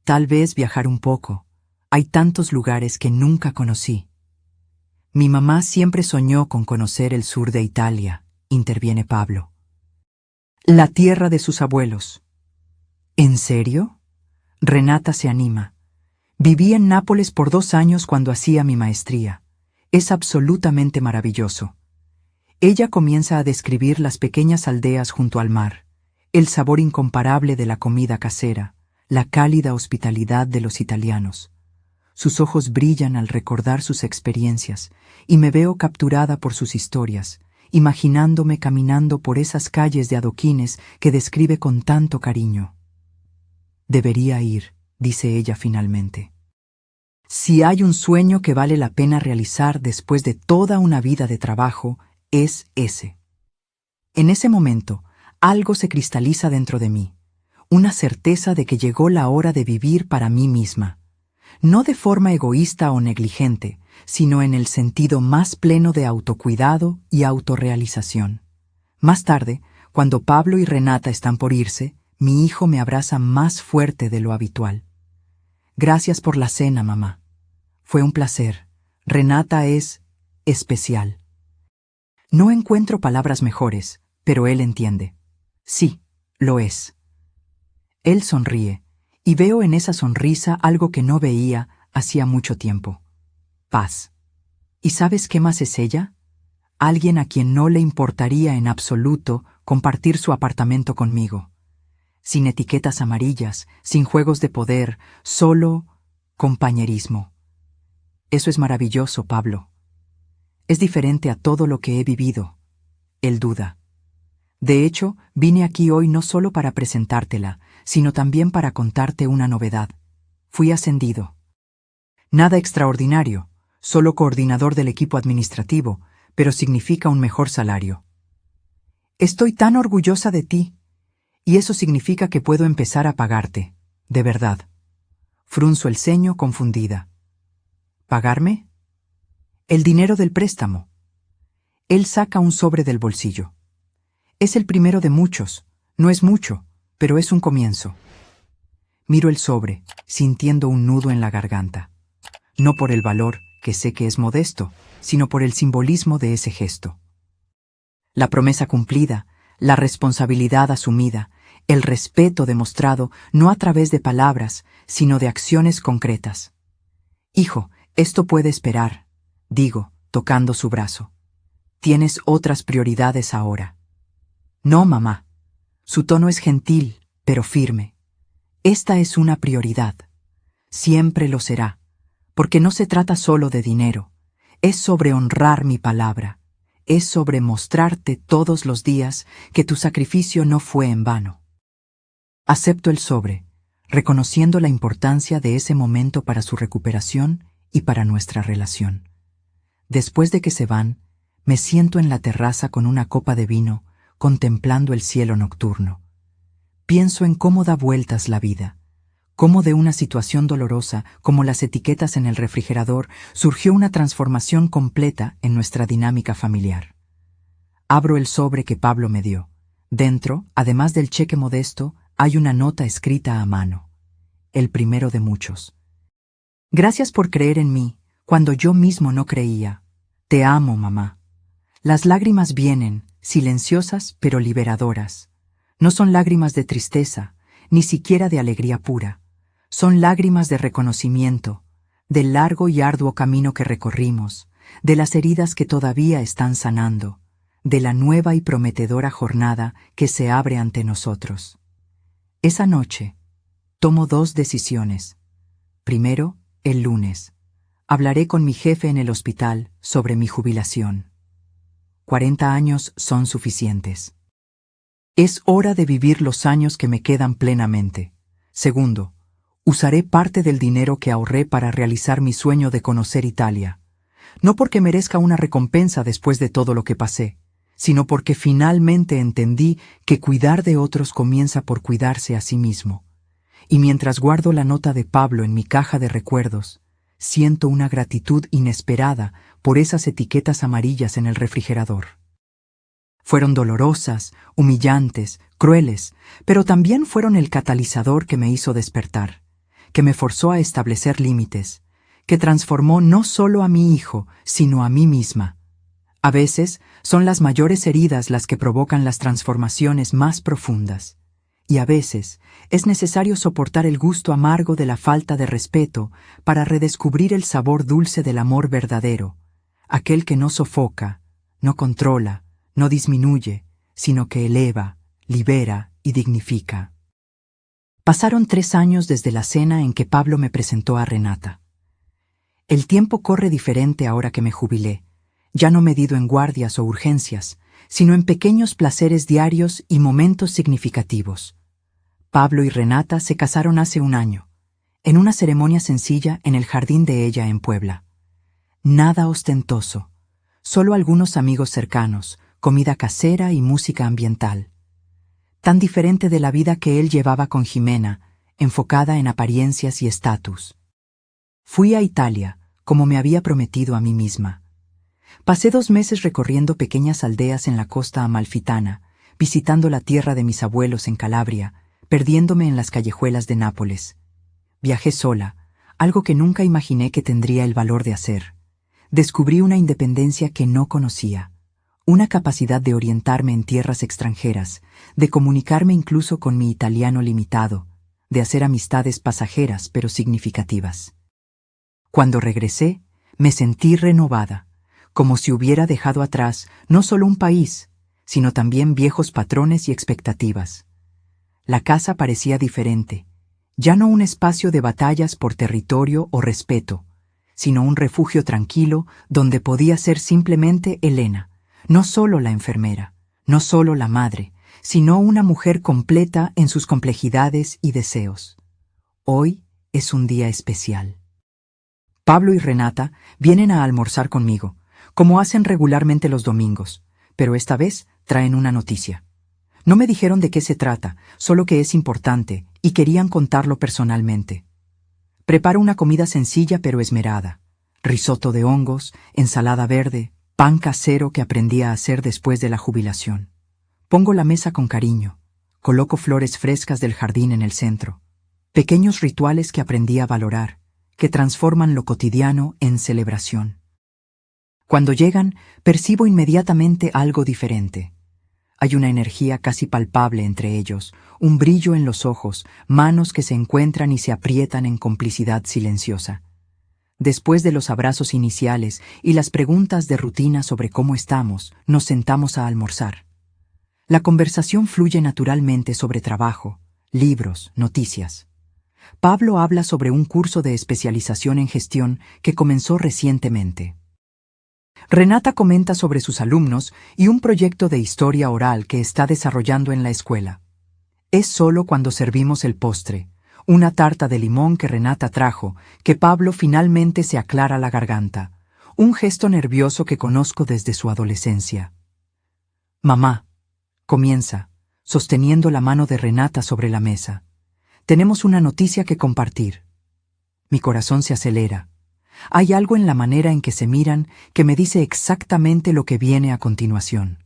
Tal vez viajar un poco. Hay tantos lugares que nunca conocí. Mi mamá siempre soñó con conocer el sur de Italia, interviene Pablo. La tierra de sus abuelos. ¿En serio? Renata se anima. Viví en Nápoles por 2 años cuando hacía mi maestría. Es absolutamente maravilloso. Ella comienza a describir las pequeñas aldeas junto al mar, el sabor incomparable de la comida casera, la cálida hospitalidad de los italianos. Sus ojos brillan al recordar sus experiencias, y me veo capturada por sus historias, imaginándome caminando por esas calles de adoquines que describe con tanto cariño. Debería ir, dice ella finalmente. Si hay un sueño que vale la pena realizar después de toda una vida de trabajo, es ese. En ese momento, algo se cristaliza dentro de mí, una certeza de que llegó la hora de vivir para mí misma, no de forma egoísta o negligente, sino en el sentido más pleno de autocuidado y autorrealización. Más tarde, cuando Pablo y Renata están por irse, mi hijo me abraza más fuerte de lo habitual. Gracias por la cena, mamá. Fue un placer. Renata es especial. No encuentro palabras mejores, pero él entiende. Sí, lo es. Él sonríe, y veo en esa sonrisa algo que no veía hacía mucho tiempo. Paz. ¿Y sabes qué más es ella? Alguien a quien no le importaría en absoluto compartir su apartamento conmigo. Sin etiquetas amarillas, sin juegos de poder, solo compañerismo. Eso es maravilloso, Pablo. Es diferente a todo lo que he vivido. Él duda. De hecho, vine aquí hoy no solo para presentártela, sino también para contarte una novedad. Fui ascendido. Nada extraordinario, solo coordinador del equipo administrativo, pero significa un mejor salario. Estoy tan orgullosa de ti, y eso significa que puedo empezar a pagarte, de verdad. Frunzo el ceño confundida. ¿Pagarme? El dinero del préstamo. Él saca un sobre del bolsillo. Es el primero de muchos, no es mucho, pero es un comienzo. Miro el sobre, sintiendo un nudo en la garganta. No por el valor, que sé que es modesto, sino por el simbolismo de ese gesto. La promesa cumplida, la responsabilidad asumida, el respeto demostrado no a través de palabras, sino de acciones concretas. Hijo, esto puede esperar, digo, tocando su brazo. Tienes otras prioridades ahora. No, mamá. Su tono es gentil, pero firme. Esta es una prioridad. Siempre lo será, porque no se trata solo de dinero. Es sobre honrar mi palabra. Es sobre mostrarte todos los días que tu sacrificio no fue en vano. Acepto el sobre, reconociendo la importancia de ese momento para su recuperación y para nuestra relación. Después de que se van, me siento en la terraza con una copa de vino, contemplando el cielo nocturno. Pienso en cómo da vueltas la vida, cómo de una situación dolorosa como las etiquetas en el refrigerador surgió una transformación completa en nuestra dinámica familiar. Abro el sobre que Pablo me dio. Dentro, además del cheque modesto, hay una nota escrita a mano. El primero de muchos. Gracias por creer en mí, cuando yo mismo no creía. Te amo, mamá. Las lágrimas vienen, silenciosas pero liberadoras. No son lágrimas de tristeza, ni siquiera de alegría pura. Son lágrimas de reconocimiento, del largo y arduo camino que recorrimos, de las heridas que todavía están sanando, de la nueva y prometedora jornada que se abre ante nosotros. Esa noche, tomo 2 decisiones. Primero, el lunes. Hablaré con mi jefe en el hospital sobre mi jubilación. 40 años son suficientes. Es hora de vivir los años que me quedan plenamente. Segundo, usaré parte del dinero que ahorré para realizar mi sueño de conocer Italia. No porque merezca una recompensa después de todo lo que pasé, sino porque finalmente entendí que cuidar de otros comienza por cuidarse a sí mismo. Y mientras guardo la nota de Pablo en mi caja de recuerdos, siento una gratitud inesperada por esas etiquetas amarillas en el refrigerador. Fueron dolorosas, humillantes, crueles, pero también fueron el catalizador que me hizo despertar, que me forzó a establecer límites, que transformó no solo a mi hijo, sino a mí misma. A veces son las mayores heridas las que provocan las transformaciones más profundas. Y a veces es necesario soportar el gusto amargo de la falta de respeto para redescubrir el sabor dulce del amor verdadero, aquel que no sofoca, no controla, no disminuye, sino que eleva, libera y dignifica. Pasaron 3 años desde la cena en que Pablo me presentó a Renata. El tiempo corre diferente ahora que me jubilé, ya no medido en guardias o urgencias, sino en pequeños placeres diarios y momentos significativos. Pablo y Renata se casaron hace un año, en una ceremonia sencilla en el jardín de ella en Puebla. Nada ostentoso, solo algunos amigos cercanos, comida casera y música ambiental. Tan diferente de la vida que él llevaba con Jimena, enfocada en apariencias y estatus. Fui a Italia, como me había prometido a mí misma. Pasé 2 meses recorriendo pequeñas aldeas en la costa amalfitana, visitando la tierra de mis abuelos en Calabria, perdiéndome en las callejuelas de Nápoles. Viajé sola, algo que nunca imaginé que tendría el valor de hacer. Descubrí una independencia que no conocía, una capacidad de orientarme en tierras extranjeras, de comunicarme incluso con mi italiano limitado, de hacer amistades pasajeras pero significativas. Cuando regresé, me sentí renovada, como si hubiera dejado atrás no solo un país, sino también viejos patrones y expectativas. La casa parecía diferente, ya no un espacio de batallas por territorio o respeto, sino un refugio tranquilo donde podía ser simplemente Elena, no solo la enfermera, no solo la madre, sino una mujer completa en sus complejidades y deseos. Hoy es un día especial. Pablo y Renata vienen a almorzar conmigo, como hacen regularmente los domingos, pero esta vez traen una noticia. No me dijeron de qué se trata, solo que es importante, y querían contarlo personalmente. Preparo una comida sencilla pero esmerada. Risotto de hongos, ensalada verde, pan casero que aprendí a hacer después de la jubilación. Pongo la mesa con cariño. Coloco flores frescas del jardín en el centro. Pequeños rituales que aprendí a valorar, que transforman lo cotidiano en celebración. Cuando llegan, percibo inmediatamente algo diferente. Hay una energía casi palpable entre ellos, un brillo en los ojos, manos que se encuentran y se aprietan en complicidad silenciosa. Después de los abrazos iniciales y las preguntas de rutina sobre cómo estamos, nos sentamos a almorzar. La conversación fluye naturalmente sobre trabajo, libros, noticias. Pablo habla sobre un curso de especialización en gestión que comenzó recientemente. Renata comenta sobre sus alumnos y un proyecto de historia oral que está desarrollando en la escuela. Es solo cuando servimos el postre, una tarta de limón que Renata trajo, que Pablo finalmente se aclara la garganta, un gesto nervioso que conozco desde su adolescencia. Mamá, comienza, sosteniendo la mano de Renata sobre la mesa. Tenemos una noticia que compartir. Mi corazón se acelera. Hay algo en la manera en que se miran que me dice exactamente lo que viene a continuación.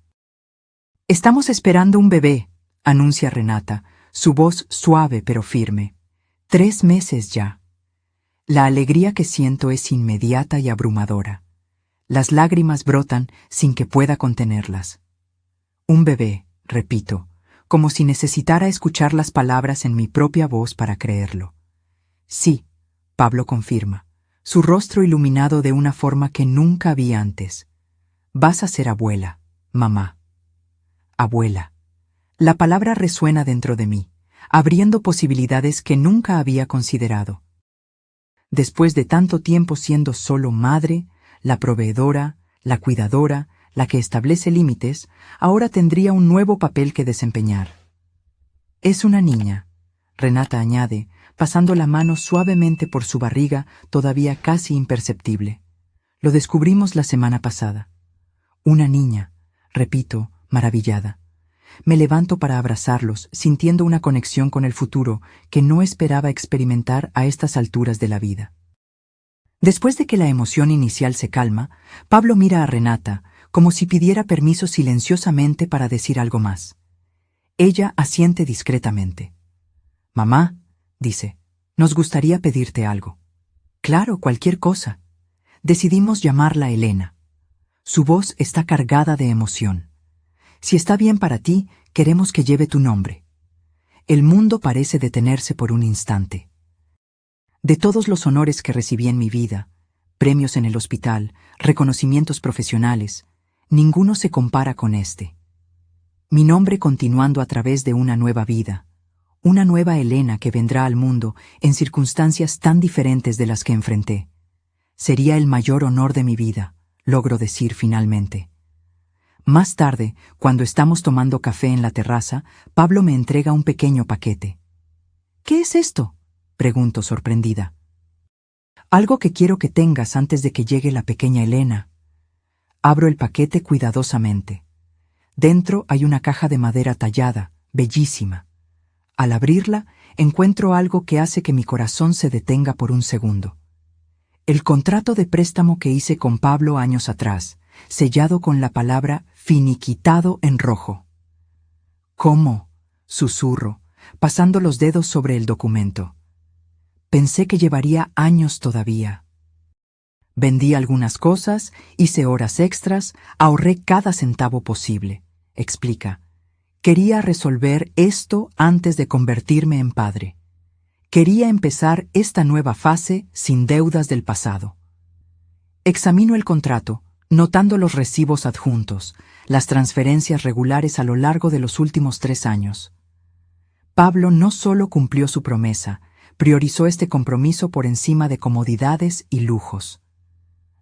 Estamos esperando un bebé, anuncia Renata, su voz suave pero firme. 3 meses ya. La alegría que siento es inmediata y abrumadora. Las lágrimas brotan sin que pueda contenerlas. Un bebé, repito, como si necesitara escuchar las palabras en mi propia voz para creerlo. Sí, Pablo confirma, su rostro iluminado de una forma que nunca vi antes. Vas a ser abuela, mamá. Abuela. La palabra resuena dentro de mí, abriendo posibilidades que nunca había considerado. Después de tanto tiempo siendo solo madre, la proveedora, la cuidadora, la que establece límites, ahora tendría un nuevo papel que desempeñar. Es una niña, Renata añade, pasando la mano suavemente por su barriga, todavía casi imperceptible. Lo descubrimos la semana pasada. Una niña, repito, maravillada. Me levanto para abrazarlos, sintiendo una conexión con el futuro que no esperaba experimentar a estas alturas de la vida. Después de que la emoción inicial se calma, Pablo mira a Renata, como si pidiera permiso silenciosamente para decir algo más. Ella asiente discretamente. Mamá, dice, nos gustaría pedirte algo. Claro, cualquier cosa. Decidimos llamarla Elena. Su voz está cargada de emoción. Si está bien para ti, queremos que lleve tu nombre. El mundo parece detenerse por un instante. De todos los honores que recibí en mi vida, premios en el hospital, reconocimientos profesionales, ninguno se compara con este. Mi nombre continuando a través de una nueva vida, una nueva Elena que vendrá al mundo en circunstancias tan diferentes de las que enfrenté. Sería el mayor honor de mi vida, logro decir finalmente. Más tarde, cuando estamos tomando café en la terraza, Pablo me entrega un pequeño paquete. ¿Qué es esto?, pregunto sorprendida. Algo que quiero que tengas antes de que llegue la pequeña Elena. Abro el paquete cuidadosamente. Dentro hay una caja de madera tallada, bellísima. Al abrirla, encuentro algo que hace que mi corazón se detenga por un segundo. El contrato de préstamo que hice con Pablo años atrás, sellado con la palabra finiquitado en rojo. ¿Cómo?, susurro, pasando los dedos sobre el documento. Pensé que llevaría años todavía. Vendí algunas cosas, hice horas extras, ahorré cada centavo posible, explica. Quería resolver esto antes de convertirme en padre. Quería empezar esta nueva fase sin deudas del pasado. Examino el contrato, notando los recibos adjuntos, las transferencias regulares a lo largo de los últimos 3 años. Pablo no solo cumplió su promesa, priorizó este compromiso por encima de comodidades y lujos.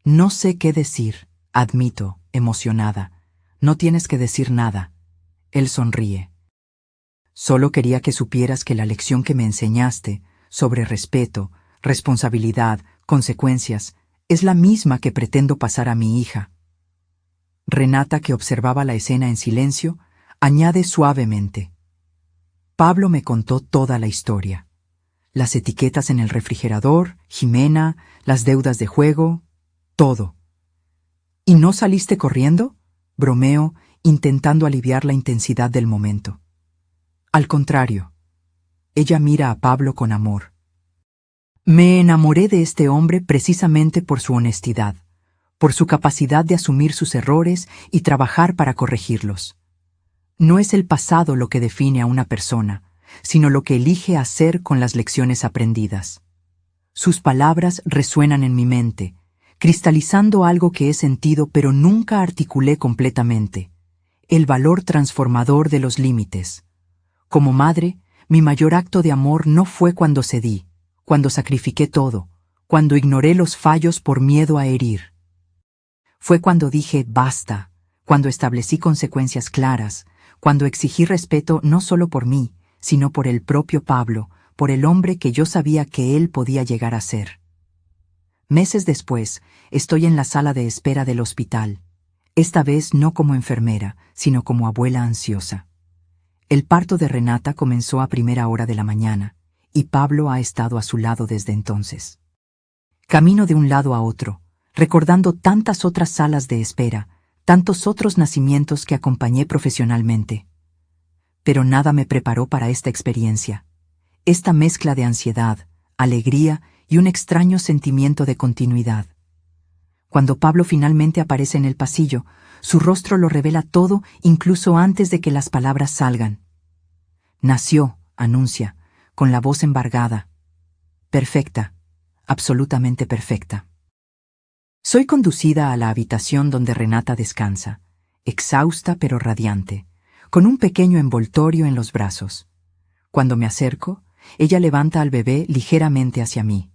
No sé qué decir, admito, emocionada. No tienes que decir nada. Él sonríe. Solo quería que supieras que la lección que me enseñaste sobre respeto, responsabilidad, consecuencias, es la misma que pretendo pasar a mi hija. Renata, que observaba la escena en silencio, añade suavemente. Pablo me contó toda la historia. Las etiquetas en el refrigerador, Jimena, las deudas de juego, todo. ¿Y no saliste corriendo?, bromeo, intentando aliviar la intensidad del momento. Al contrario. Ella mira a Pablo con amor. Me enamoré de este hombre precisamente por su honestidad, por su capacidad de asumir sus errores y trabajar para corregirlos. No es el pasado lo que define a una persona, sino lo que elige hacer con las lecciones aprendidas. Sus palabras resuenan en mi mente, cristalizando algo que he sentido pero nunca articulé completamente: el valor transformador de los límites. Como madre, mi mayor acto de amor no fue cuando cedí, cuando sacrifiqué todo, cuando ignoré los fallos por miedo a herir. Fue cuando dije basta, cuando establecí consecuencias claras, cuando exigí respeto no solo por mí, sino por el propio Pablo, por el hombre que yo sabía que él podía llegar a ser. Meses después, estoy en la sala de espera del hospital, esta vez no como enfermera, sino como abuela ansiosa. El parto de Renata comenzó a primera hora de la mañana, y Pablo ha estado a su lado desde entonces. Camino de un lado a otro, recordando tantas otras salas de espera, tantos otros nacimientos que acompañé profesionalmente. Pero nada me preparó para esta experiencia. Esta mezcla de ansiedad, alegría y un extraño sentimiento de continuidad. Cuando Pablo finalmente aparece en el pasillo, su rostro lo revela todo incluso antes de que las palabras salgan. Nació, anuncia, con la voz embargada. Perfecta, absolutamente perfecta. Soy conducida a la habitación donde Renata descansa, exhausta pero radiante, con un pequeño envoltorio en los brazos. Cuando me acerco, ella levanta al bebé ligeramente hacia mí.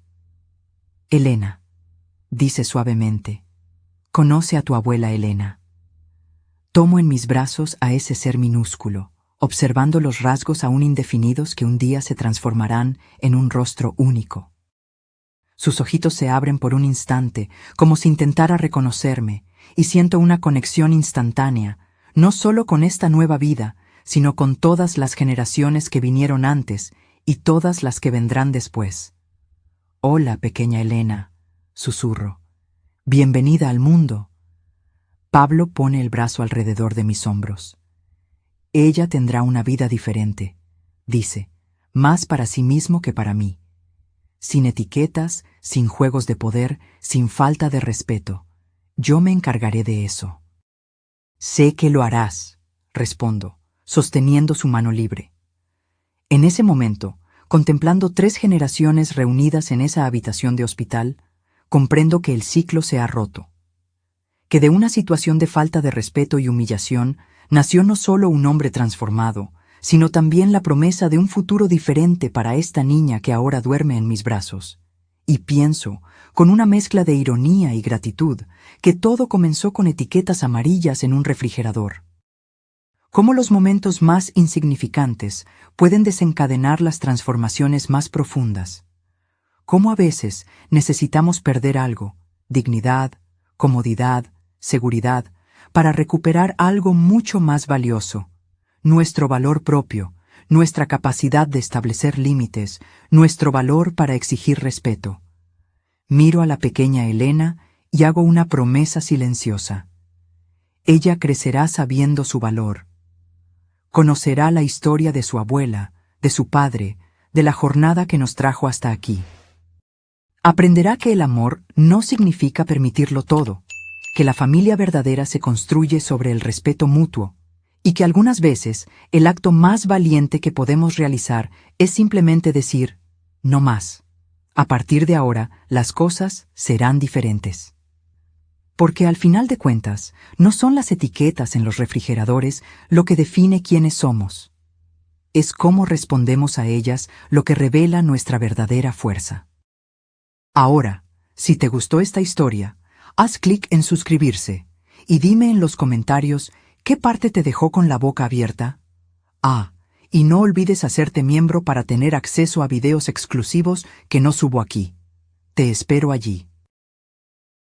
Elena, dice suavemente, conoce a tu abuela Elena. Tomo en mis brazos a ese ser minúsculo, observando los rasgos aún indefinidos que un día se transformarán en un rostro único. Sus ojitos se abren por un instante, como si intentara reconocerme, y siento una conexión instantánea, no solo con esta nueva vida, sino con todas las generaciones que vinieron antes y todas las que vendrán después. Hola, pequeña Elena, susurro. Bienvenida al mundo. Pablo pone el brazo alrededor de mis hombros. Ella tendrá una vida diferente, dice, más para sí mismo que para mí. Sin etiquetas, sin juegos de poder, sin falta de respeto. Yo me encargaré de eso. Sé que lo harás, respondo, sosteniendo su mano libre. En ese momento, contemplando 3 generaciones reunidas en esa habitación de hospital, comprendo que el ciclo se ha roto. Que de una situación de falta de respeto y humillación nació no solo un hombre transformado, sino también la promesa de un futuro diferente para esta niña que ahora duerme en mis brazos. Y pienso, con una mezcla de ironía y gratitud, que todo comenzó con etiquetas amarillas en un refrigerador. Cómo los momentos más insignificantes pueden desencadenar las transformaciones más profundas. Cómo a veces necesitamos perder algo, dignidad, comodidad, seguridad, para recuperar algo mucho más valioso, nuestro valor propio, nuestra capacidad de establecer límites, nuestro valor para exigir respeto. Miro a la pequeña Elena y hago una promesa silenciosa. Ella crecerá sabiendo su valor. Conocerá la historia de su abuela, de su padre, de la jornada que nos trajo hasta aquí. Aprenderá que el amor no significa permitirlo todo, que la familia verdadera se construye sobre el respeto mutuo, y que algunas veces el acto más valiente que podemos realizar es simplemente decir, no más. A partir de ahora, las cosas serán diferentes. Porque al final de cuentas, no son las etiquetas en los refrigeradores lo que define quiénes somos. Es cómo respondemos a ellas lo que revela nuestra verdadera fuerza. Ahora, si te gustó esta historia, haz clic en suscribirse y dime en los comentarios qué parte te dejó con la boca abierta. Y no olvides hacerte miembro para tener acceso a videos exclusivos que no subo aquí. Te espero allí.